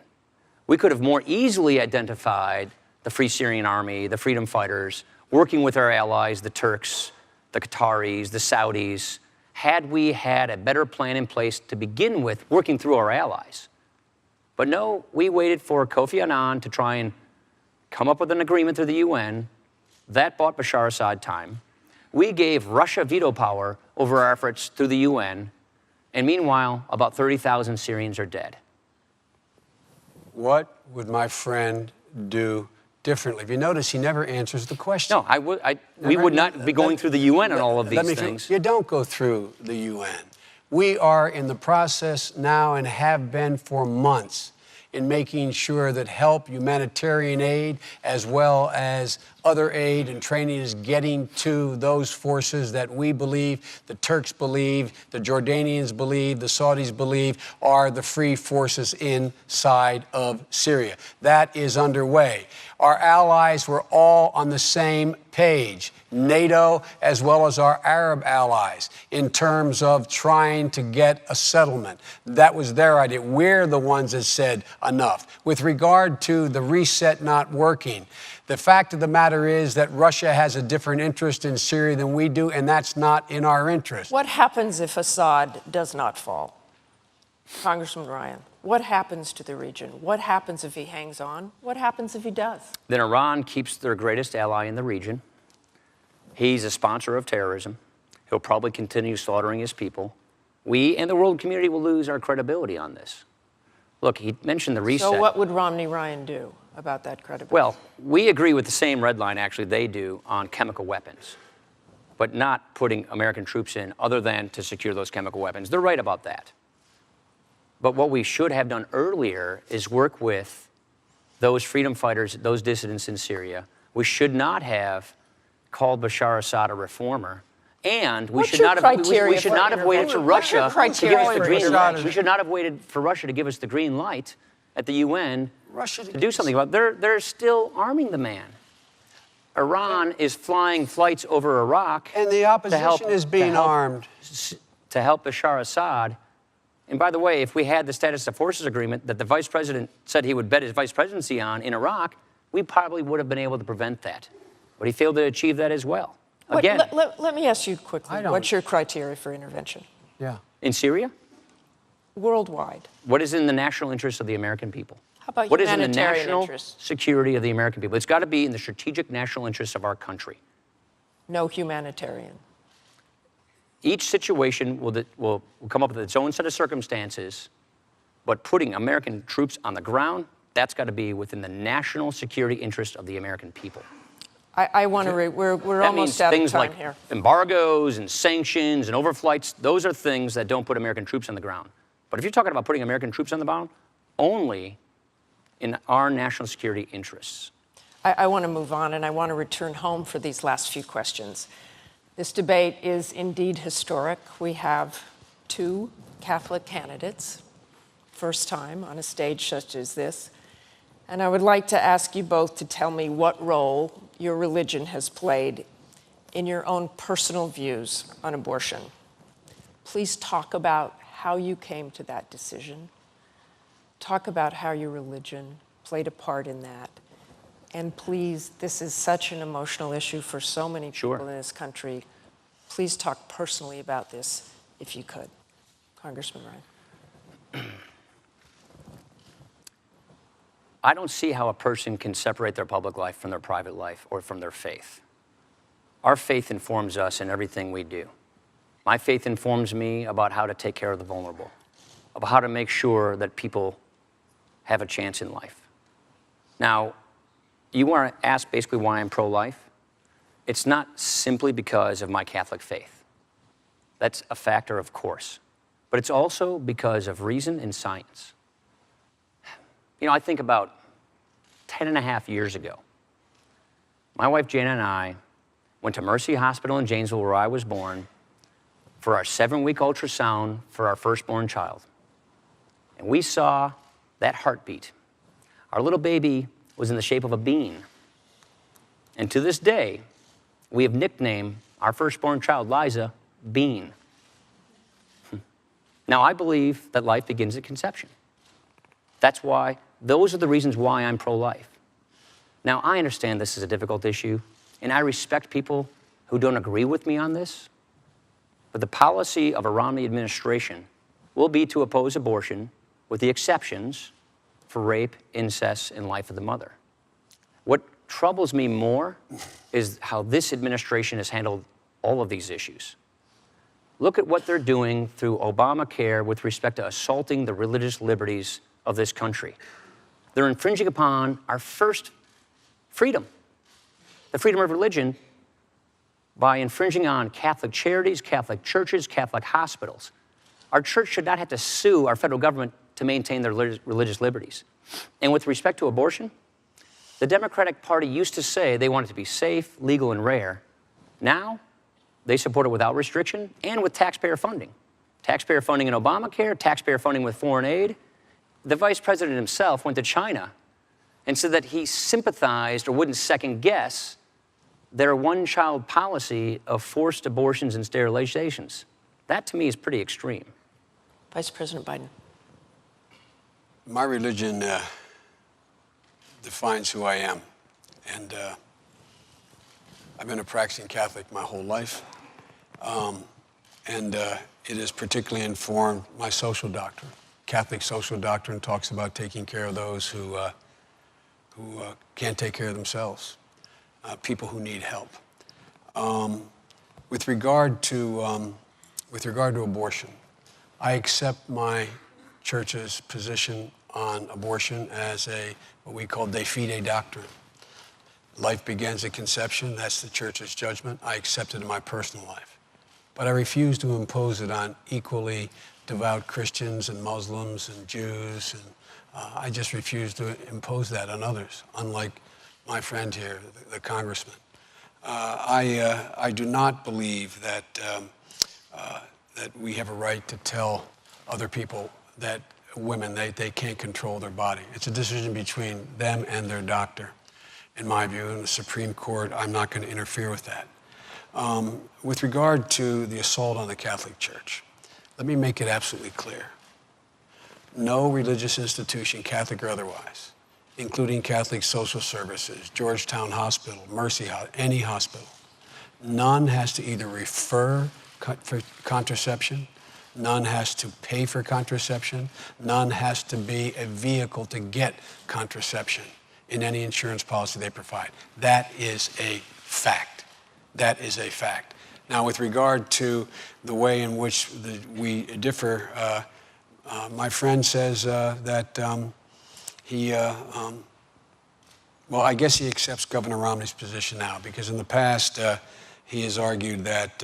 We could have more easily identified the Free Syrian Army, the freedom fighters, working with our allies, the Turks, the Qataris, the Saudis, had we had a better plan in place to begin with, working through our allies. But no, we waited for Kofi Annan to try and come up with an agreement through the UN. That bought Bashar Assad time. We gave Russia veto power over our efforts through the UN, and meanwhile, about 30,000 Syrians are dead. What would my friend do differently? If you notice, he never answers the question. No, we would not be going through the UN on all of these things. You don't go through the UN. We are in the process now and have been for months in making sure that help, humanitarian aid, as well as other aid and training is getting to those forces that we believe, the Turks believe, the Jordanians believe, the Saudis believe are the free forces inside of Syria. That is underway. Our allies were all on the same page, NATO as well as our Arab allies, in terms of trying to get a settlement. That was their idea. We're the ones that said enough. With regard to the reset not working, the fact of the matter is that Russia has a different interest in Syria than we do, and that's not in our interest. What happens if Assad does not fall? Congressman Ryan, what happens to the region? What happens if he hangs on? What happens if he does? Then Iran keeps their greatest ally in the region. He's a sponsor of terrorism. He'll probably continue slaughtering his people. We and the world community will lose our credibility on this. Look, he mentioned the reset. So what would Romney Ryan do about that credibility? Well, we agree with the same red line, actually, they do on chemical weapons, but not putting American troops in other than to secure those chemical weapons. They're right about that. But what we should have done earlier is work with those freedom fighters, those dissidents in Syria. We should not have called Bashar Assad a reformer. And we should not have waited for Russia to give us the green light. We should not have waited for Russia to give us the green light at the UN to do something about it. They're still arming the man. Iran is flying flights over Iraq. And the opposition is being armed. To help Bashar Assad. And by the way, if we had the status of forces agreement that the vice president said he would bet his vice presidency on in Iraq, we probably would have been able to prevent that. But he failed to achieve that as well. Again. Let me ask you quickly, what's your criteria for intervention? Yeah. In Syria? Worldwide. What is in the national interest of the American people? How about what is in the humanitarian national interests? security of the American people? It's got to be in the strategic national interests of our country. No humanitarian. Each situation will come up with its own set of circumstances, but putting American troops on the ground, that's got to be within the national security interest of the American people. I want to, we're almost out of time here. Things like embargoes and sanctions and overflights, those are things that don't put American troops on the ground. But if you're talking about putting American troops on the ground, only in our national security interests. I want to move on, and I want to return home for these last few questions. This debate is indeed historic. We have two Catholic candidates, first time on a stage such as this. And I would like to ask you both to tell me what role your religion has played in your own personal views on abortion. Please talk about how you came to that decision. Talk about how your religion played a part in that. And please, this is such an emotional issue for so many people in this country. Please talk personally about this, if you could. Congressman Ryan. I don't see how a person can separate their public life from their private life or from their faith. Our faith informs us in everything we do. My faith informs me about how to take care of the vulnerable, about how to make sure that people have a chance in life. Now, you want to ask basically why I'm pro-life? It's not simply because of my Catholic faith. That's a factor, of course. But it's also because of reason and science. You know, I think about 10 and a half years ago, my wife Jana and I went to Mercy Hospital in Janesville, where I was born, for our 7-week ultrasound for our firstborn child. And we saw that heartbeat. Our little baby was in the shape of a bean. And to this day, we have nicknamed our firstborn child, Liza, Bean. Now, I believe that life begins at conception. Those are the reasons why I'm pro-life. Now, I understand this is a difficult issue, and I respect people who don't agree with me on this, but the policy of a Romney administration will be to oppose abortion with the exceptions for rape, incest, and life of the mother. What troubles me more is how this administration has handled all of these issues. Look at what they're doing through Obamacare with respect to assaulting the religious liberties of this country. They're infringing upon our first freedom, the freedom of religion, by infringing on Catholic charities, Catholic churches, Catholic hospitals. Our church should not have to sue our federal government to maintain their religious liberties. And with respect to abortion, the Democratic Party used to say they want it to be safe, legal, and rare. Now, they support it without restriction and with taxpayer funding. Taxpayer funding in Obamacare, taxpayer funding with foreign aid. The vice president himself went to China and said that he sympathized or wouldn't second guess their one-child policy of forced abortions and sterilizations. That, to me, is pretty extreme. Vice President Biden. My religion defines who I am. And I've been a practicing Catholic my whole life. It has particularly informed my social doctrine. Catholic social doctrine talks about taking care of those who can't take care of themselves, people who need help. With regard to abortion, I accept my church's position on abortion as what we call de fide doctrine. Life begins at conception. That's the church's judgment. I accept it in my personal life. But I refuse to impose it on equally devout Christians and Muslims and Jews. And I just refuse to impose that on others, unlike my friend here, the congressman. I do not believe that we have a right to tell other people that women, they can't control their body. It's a decision between them and their doctor. In my view, in the Supreme Court, I'm not going to interfere with that. With regard to the assault on the Catholic Church, let me make it absolutely clear. No religious institution, Catholic or otherwise, including Catholic Social Services, Georgetown Hospital, Mercy Hospital, any hospital, none has to either refer for contraception, none has to pay for contraception, none has to be a vehicle to get contraception in any insurance policy they provide. That is a fact. That is a fact. Now, with regard to the way in which we differ, my friend says that well, I guess he accepts Governor Romney's position now, because in the past he has argued that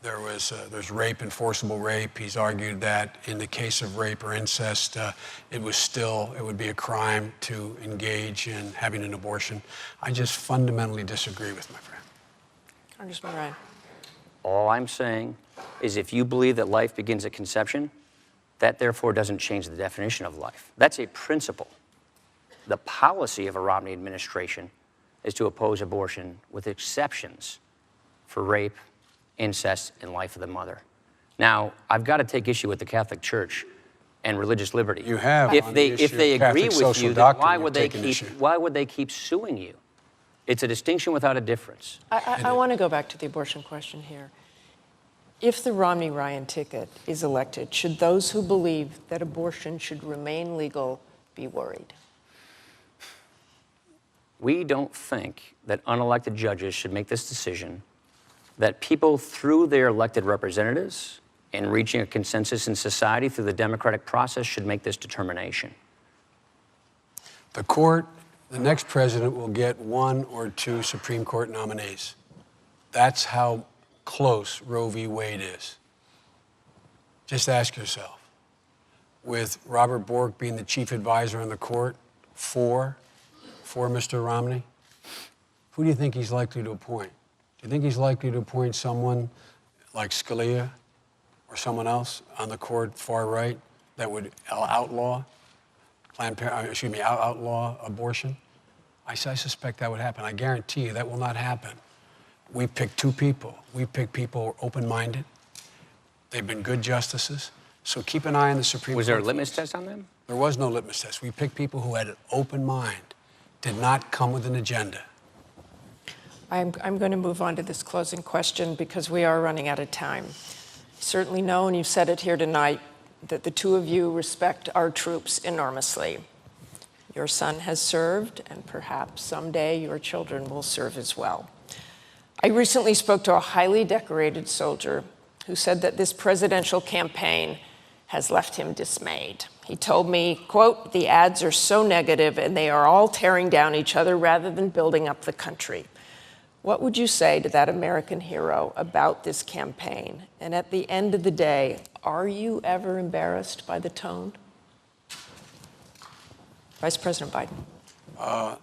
there's rape and forcible rape. He's argued that in the case of rape or incest, it would be a crime to engage in having an abortion. I just fundamentally disagree with my friend. Congressman Ryan. All I'm saying is if you believe that life begins at conception, that therefore doesn't change the definition of life. That's a principle. The policy of a Romney administration is to oppose abortion with exceptions for rape, incest, and life of the mother. Now, I've got to take issue with the Catholic Church and religious liberty. You have. If they agree with you, then why would they keep suing you? It's a distinction without a difference. I want to go back to the abortion question here. If the Romney-Ryan ticket is elected, should those who believe that abortion should remain legal be worried? We don't think that unelected judges should make this decision, that people through their elected representatives and reaching a consensus in society through the democratic process should make this determination. The next president will get 1 or 2 Supreme Court nominees. That's how close Roe v. Wade is. Just ask yourself, with Robert Bork being the chief advisor on the court for Mr. Romney, who do you think he's likely to appoint? Do you think he's likely to appoint someone like Scalia or someone else on the court far right that would outlaw outlaw abortion? I suspect that would happen. I guarantee you that will not happen. We picked two people. We picked people who are open-minded. They've been good justices. So keep an eye on the Supreme Court. Was there a litmus test on them? There was no litmus test. We picked people who had an open mind, did not come with an agenda. I'm going to move on to this closing question because we are running out of time. You certainly know, and you've said it here tonight, that the two of you respect our troops enormously. Your son has served, and perhaps someday your children will serve as well. I recently spoke to a highly decorated soldier who said that this presidential campaign has left him dismayed. He told me, quote, "The ads are so negative and they are all tearing down each other rather than building up the country." What would you say to that American hero about this campaign? And at the end of the day, are you ever embarrassed by the tone? Vice President Biden.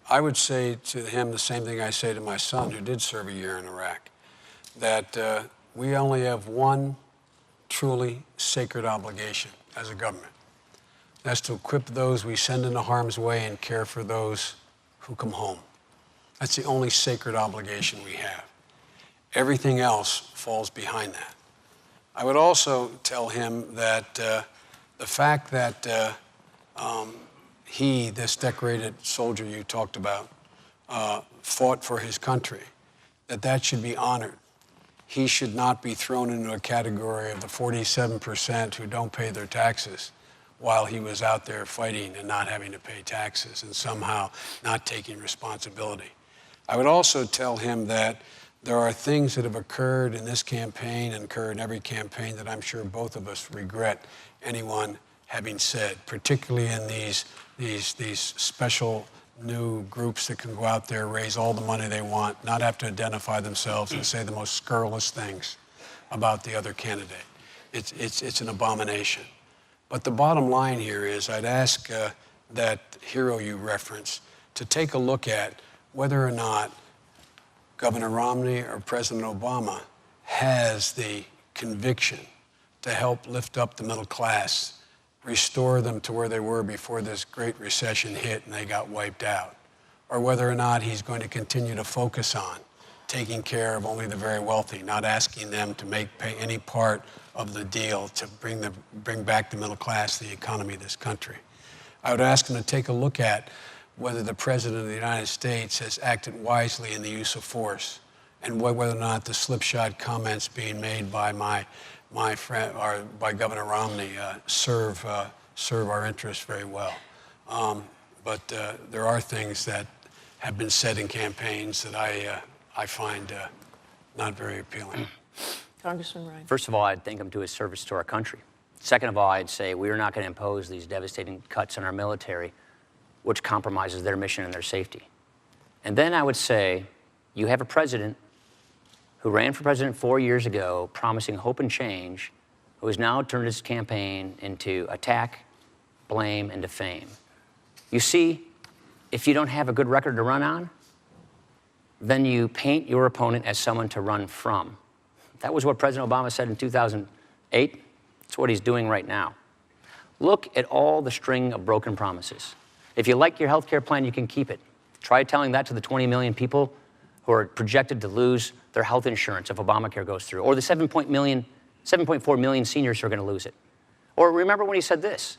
I would say to him the same thing I say to my son, who did serve a year in Iraq, that we only have one truly sacred obligation as a government. That's to equip those we send into harm's way and care for those who come home. That's the only sacred obligation we have. Everything else falls behind that. I would also tell him that the fact that this decorated soldier you talked about, fought for his country, that should be honored. He should not be thrown into a category of the 47% who don't pay their taxes while he was out there fighting and not having to pay taxes and somehow not taking responsibility. I would also tell him that there are things that have occurred in this campaign and occur in every campaign that I'm sure both of us regret anyone having said, particularly in these special new groups that can go out there, raise all the money they want, not have to identify themselves and say the most scurrilous things about the other candidate. It's an abomination. But the bottom line here is I'd ask that hero you reference to take a look at whether or not Governor Romney or President Obama has the conviction to help lift up the middle class, restore them to where they were before this great recession hit and they got wiped out, or whether or not he's going to continue to focus on taking care of only the very wealthy, not asking them to pay any part of the deal to bring back the middle class, the economy of this country. I would ask him to take a look at whether the President of the United States has acted wisely in the use of force, and whether or not the slipshod comments being made by my friend, or by Governor Romney, serve our interests very well. But there are things that have been said in campaigns that I find not very appealing. Congressman Ryan. First of all, I'd thank him to his service to our country. Second of all, I'd say we are not going to impose these devastating cuts on our military, which compromises their mission and their safety. And then I would say you have a president who ran for president 4 years ago, promising hope and change, who has now turned his campaign into attack, blame, and defame. You see, if you don't have a good record to run on, then you paint your opponent as someone to run from. That was what President Obama said in 2008. It's what he's doing right now. Look at all the string of broken promises. If you like your health care plan, you can keep it. Try telling that to the 20 million people who are projected to lose their health insurance if Obamacare goes through, or the 7.4 million seniors who are going to lose it. Or remember when he said this,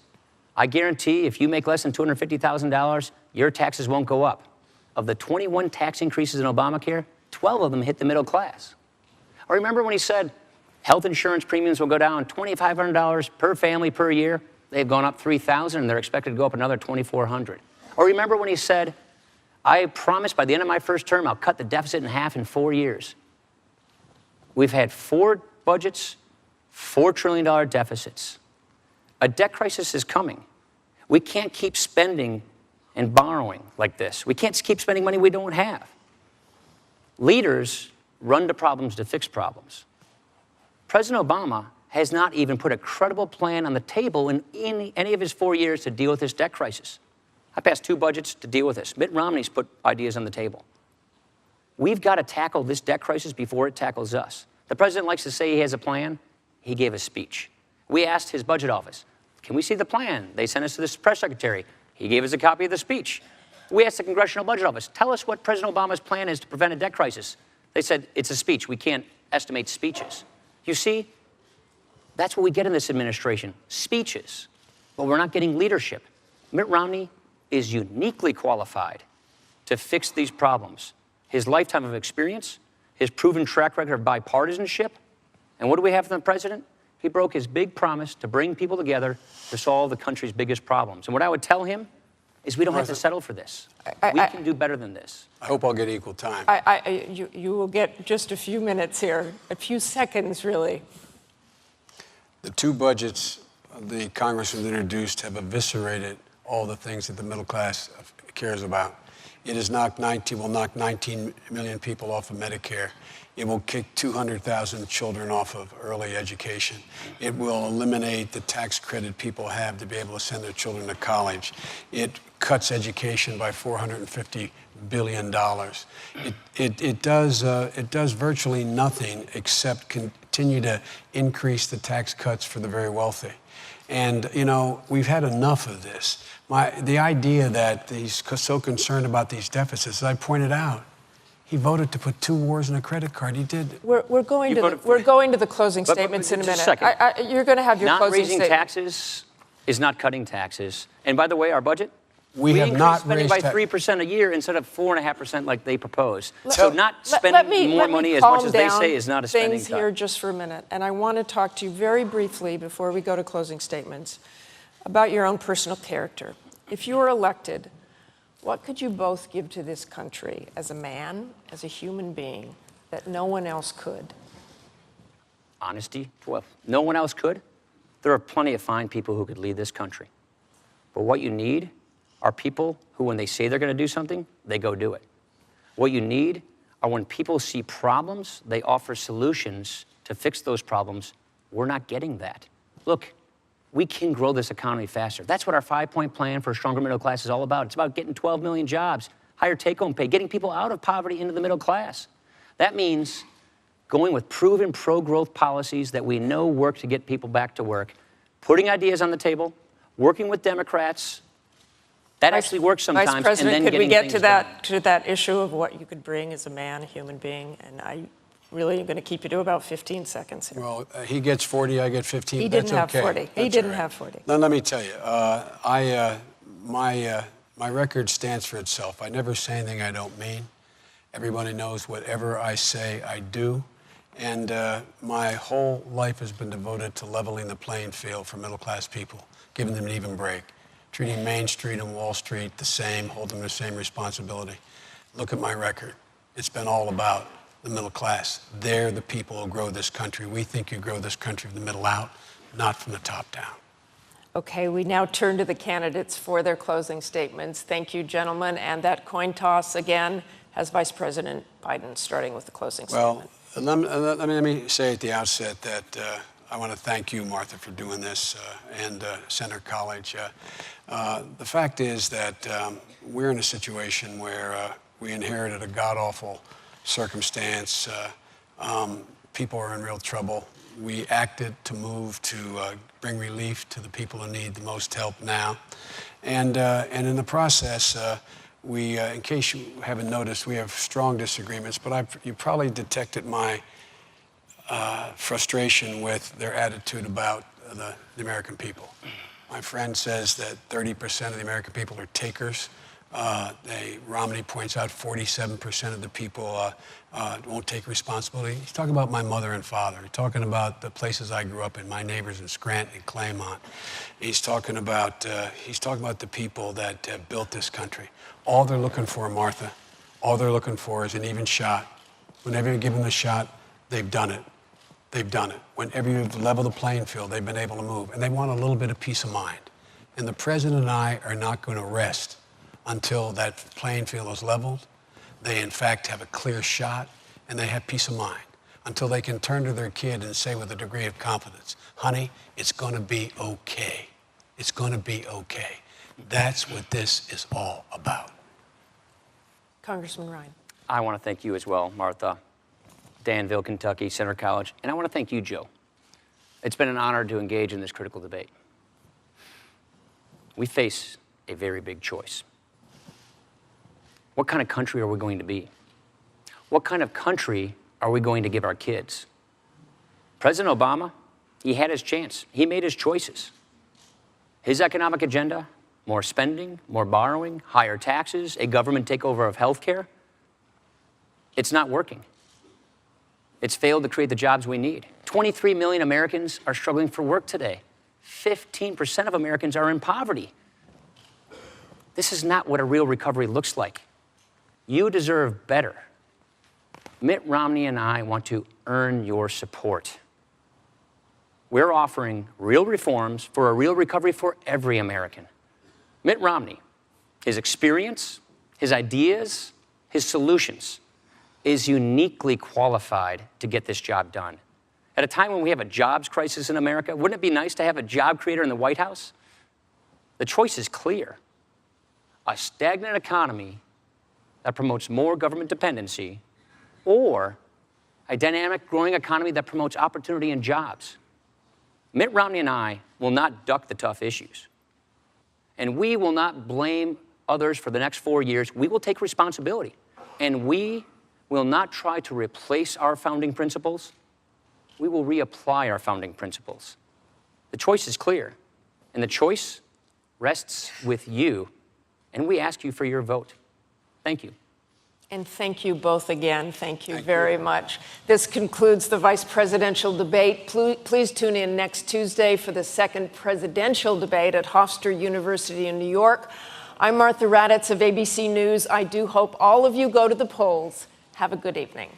I guarantee if you make less than $250,000, your taxes won't go up. Of the 21 tax increases in Obamacare, 12 of them hit the middle class. Or remember when he said health insurance premiums will go down $2,500 per family per year? They've gone up $3,000 and they're expected to go up another $2,400. Or remember when he said, I promise by the end of my first term, I'll cut the deficit in half in 4 years. We've had 4 budgets, $4 trillion deficits. A debt crisis is coming. We can't keep spending and borrowing like this. We can't keep spending money we don't have. Leaders run to problems to fix problems. President Obama has not even put a credible plan on the table in any of his 4 years to deal with this debt crisis. I passed 2 budgets to deal with this. Mitt Romney's put ideas on the table. We've got to tackle this debt crisis before it tackles us. The president likes to say he has a plan. He gave a speech. We asked his budget office, can we see the plan? They sent us to the press secretary. He gave us a copy of the speech. We asked the Congressional Budget Office, tell us what President Obama's plan is to prevent a debt crisis. They said, it's a speech. We can't estimate speeches. You see, that's what we get in this administration, speeches. But we're not getting leadership. Mitt Romney is uniquely qualified to fix these problems. His lifetime of experience, his proven track record of bipartisanship. And what do we have from the president? He broke his big promise to bring people together to solve the country's biggest problems. And what I would tell him is we don't have to settle for this. We can do better than this. I hope I'll get equal time. You will get just a few minutes here, a few seconds, really. The two budgets the Congress has introduced have eviscerated all the things that the middle class cares about. It has will knock 19 million people off of Medicare. It will kick 200,000 children off of early education. It will eliminate the tax credit people have to be able to send their children to college. It cuts education by $450 billion. It does virtually nothing except continue to increase the tax cuts for the very wealthy. And, you know, we've had enough of this. The idea that he's so concerned about these deficits, as I pointed out, he voted to put 2 wars in a credit card. He did. We're going to the closing statements in a minute. Just a second. You're going to have your closing statement. Not raising taxes is not cutting taxes. And by the way, our budget, we have not spending raised by 3% a year instead of 4.5% like they propose. So not spending more money as much as they say is not a spending things cut. here just for a minute, and I want to talk to you very briefly before we go to closing statements about your own personal character. If you were elected, what could you both give to this country as a man, as a human being, that no one else could? Honesty. Well, no one else could. There are plenty of fine people who could lead this country. But what you need are people who, when they say they're going to do something, they go do it. What you need are when people see problems, they offer solutions to fix those problems. We're not getting that. Look, we can grow this economy faster. That's what our 5-point plan for a stronger middle class is all about. It's about getting 12 million jobs, higher take-home pay, getting people out of poverty into the middle class. That means going with proven pro-growth policies that we know work to get people back to work, putting ideas on the table, working with Democrats. That actually works sometimes. Vice President, and then could we get to that issue of what you could bring as a man, a human being? And I really am going to keep you to about 15 seconds here. Well, he gets 40, I get 15. He That's didn't have okay. 40. That's He didn't all right. have 40. Now, let me tell you, my record stands for itself. I never say anything I don't mean. Everybody knows whatever I say, I do. And my whole life has been devoted to leveling the playing field for middle-class people, giving them an even break, treating Main Street and Wall Street the same, holding them the same responsibility. Look at my record. It's been all about the middle class. They're the people who grow this country. We think you grow this country from the middle out, not from the top down. Okay, we now turn to the candidates for their closing statements. Thank you, gentlemen. And that coin toss again has Vice President Biden starting with the closing statement. Well, let me say at the outset that I want to thank you, Martha, for doing this, and Senator College. The fact is that we're in a situation where we inherited a god-awful circumstance. People are in real trouble. We acted to move to bring relief to the people who need the most help now. And in the process, we, in case you haven't noticed, we have strong disagreements, but you probably detected my frustration with their attitude about the American people. My friend says that 30% of the American people are takers. Romney points out 47% of the people won't take responsibility. He's talking about my mother and father. He's talking about the places I grew up in, my neighbors in Scranton and Claymont. He's talking about the people that built this country. All they're looking for, Martha, all they're looking for is an even shot. Whenever you give them a shot, they've done it. They've done it. Whenever you've leveled the playing field, they've been able to move. And they want a little bit of peace of mind. And the president and I are not going to rest until that playing field is leveled. They, in fact, have a clear shot, and they have peace of mind. Until they can turn to their kid and say with a degree of confidence, honey, it's going to be okay. It's going to be okay. That's what this is all about. Congressman Ryan. I want to thank you as well, Martha. Danville, Kentucky, Centre College, and I want to thank you, Joe. It's been an honor to engage in this critical debate. We face a very big choice. What kind of country are we going to be? What kind of country are we going to give our kids? President Obama, he had his chance. He made his choices. His economic agenda, more spending, more borrowing, higher taxes, a government takeover of healthcare, it's not working. It's failed to create the jobs we need. 23 million Americans are struggling for work today. 15% of Americans are in poverty. This is not what a real recovery looks like. You deserve better. Mitt Romney and I want to earn your support. We're offering real reforms for a real recovery for every American. Mitt Romney, his experience, his ideas, his solutions, is uniquely qualified to get this job done. At a time when we have a jobs crisis in America, wouldn't it be nice to have a job creator in the White House? The choice is clear. A stagnant economy that promotes more government dependency, or a dynamic, growing economy that promotes opportunity and jobs. Mitt Romney and I will not duck the tough issues. And we will not blame others for the next 4 years. We will take responsibility. And we will not try to replace our founding principles. We will reapply our founding principles. The choice is clear, and the choice rests with you, and we ask you for your vote. Thank you. And thank you both again. Thank you very much. This concludes the vice presidential debate. Please tune in next Tuesday for the second presidential debate at Hofstra University in New York. I'm Martha Raddatz of ABC News. I do hope all of you go to the polls. Have a good evening.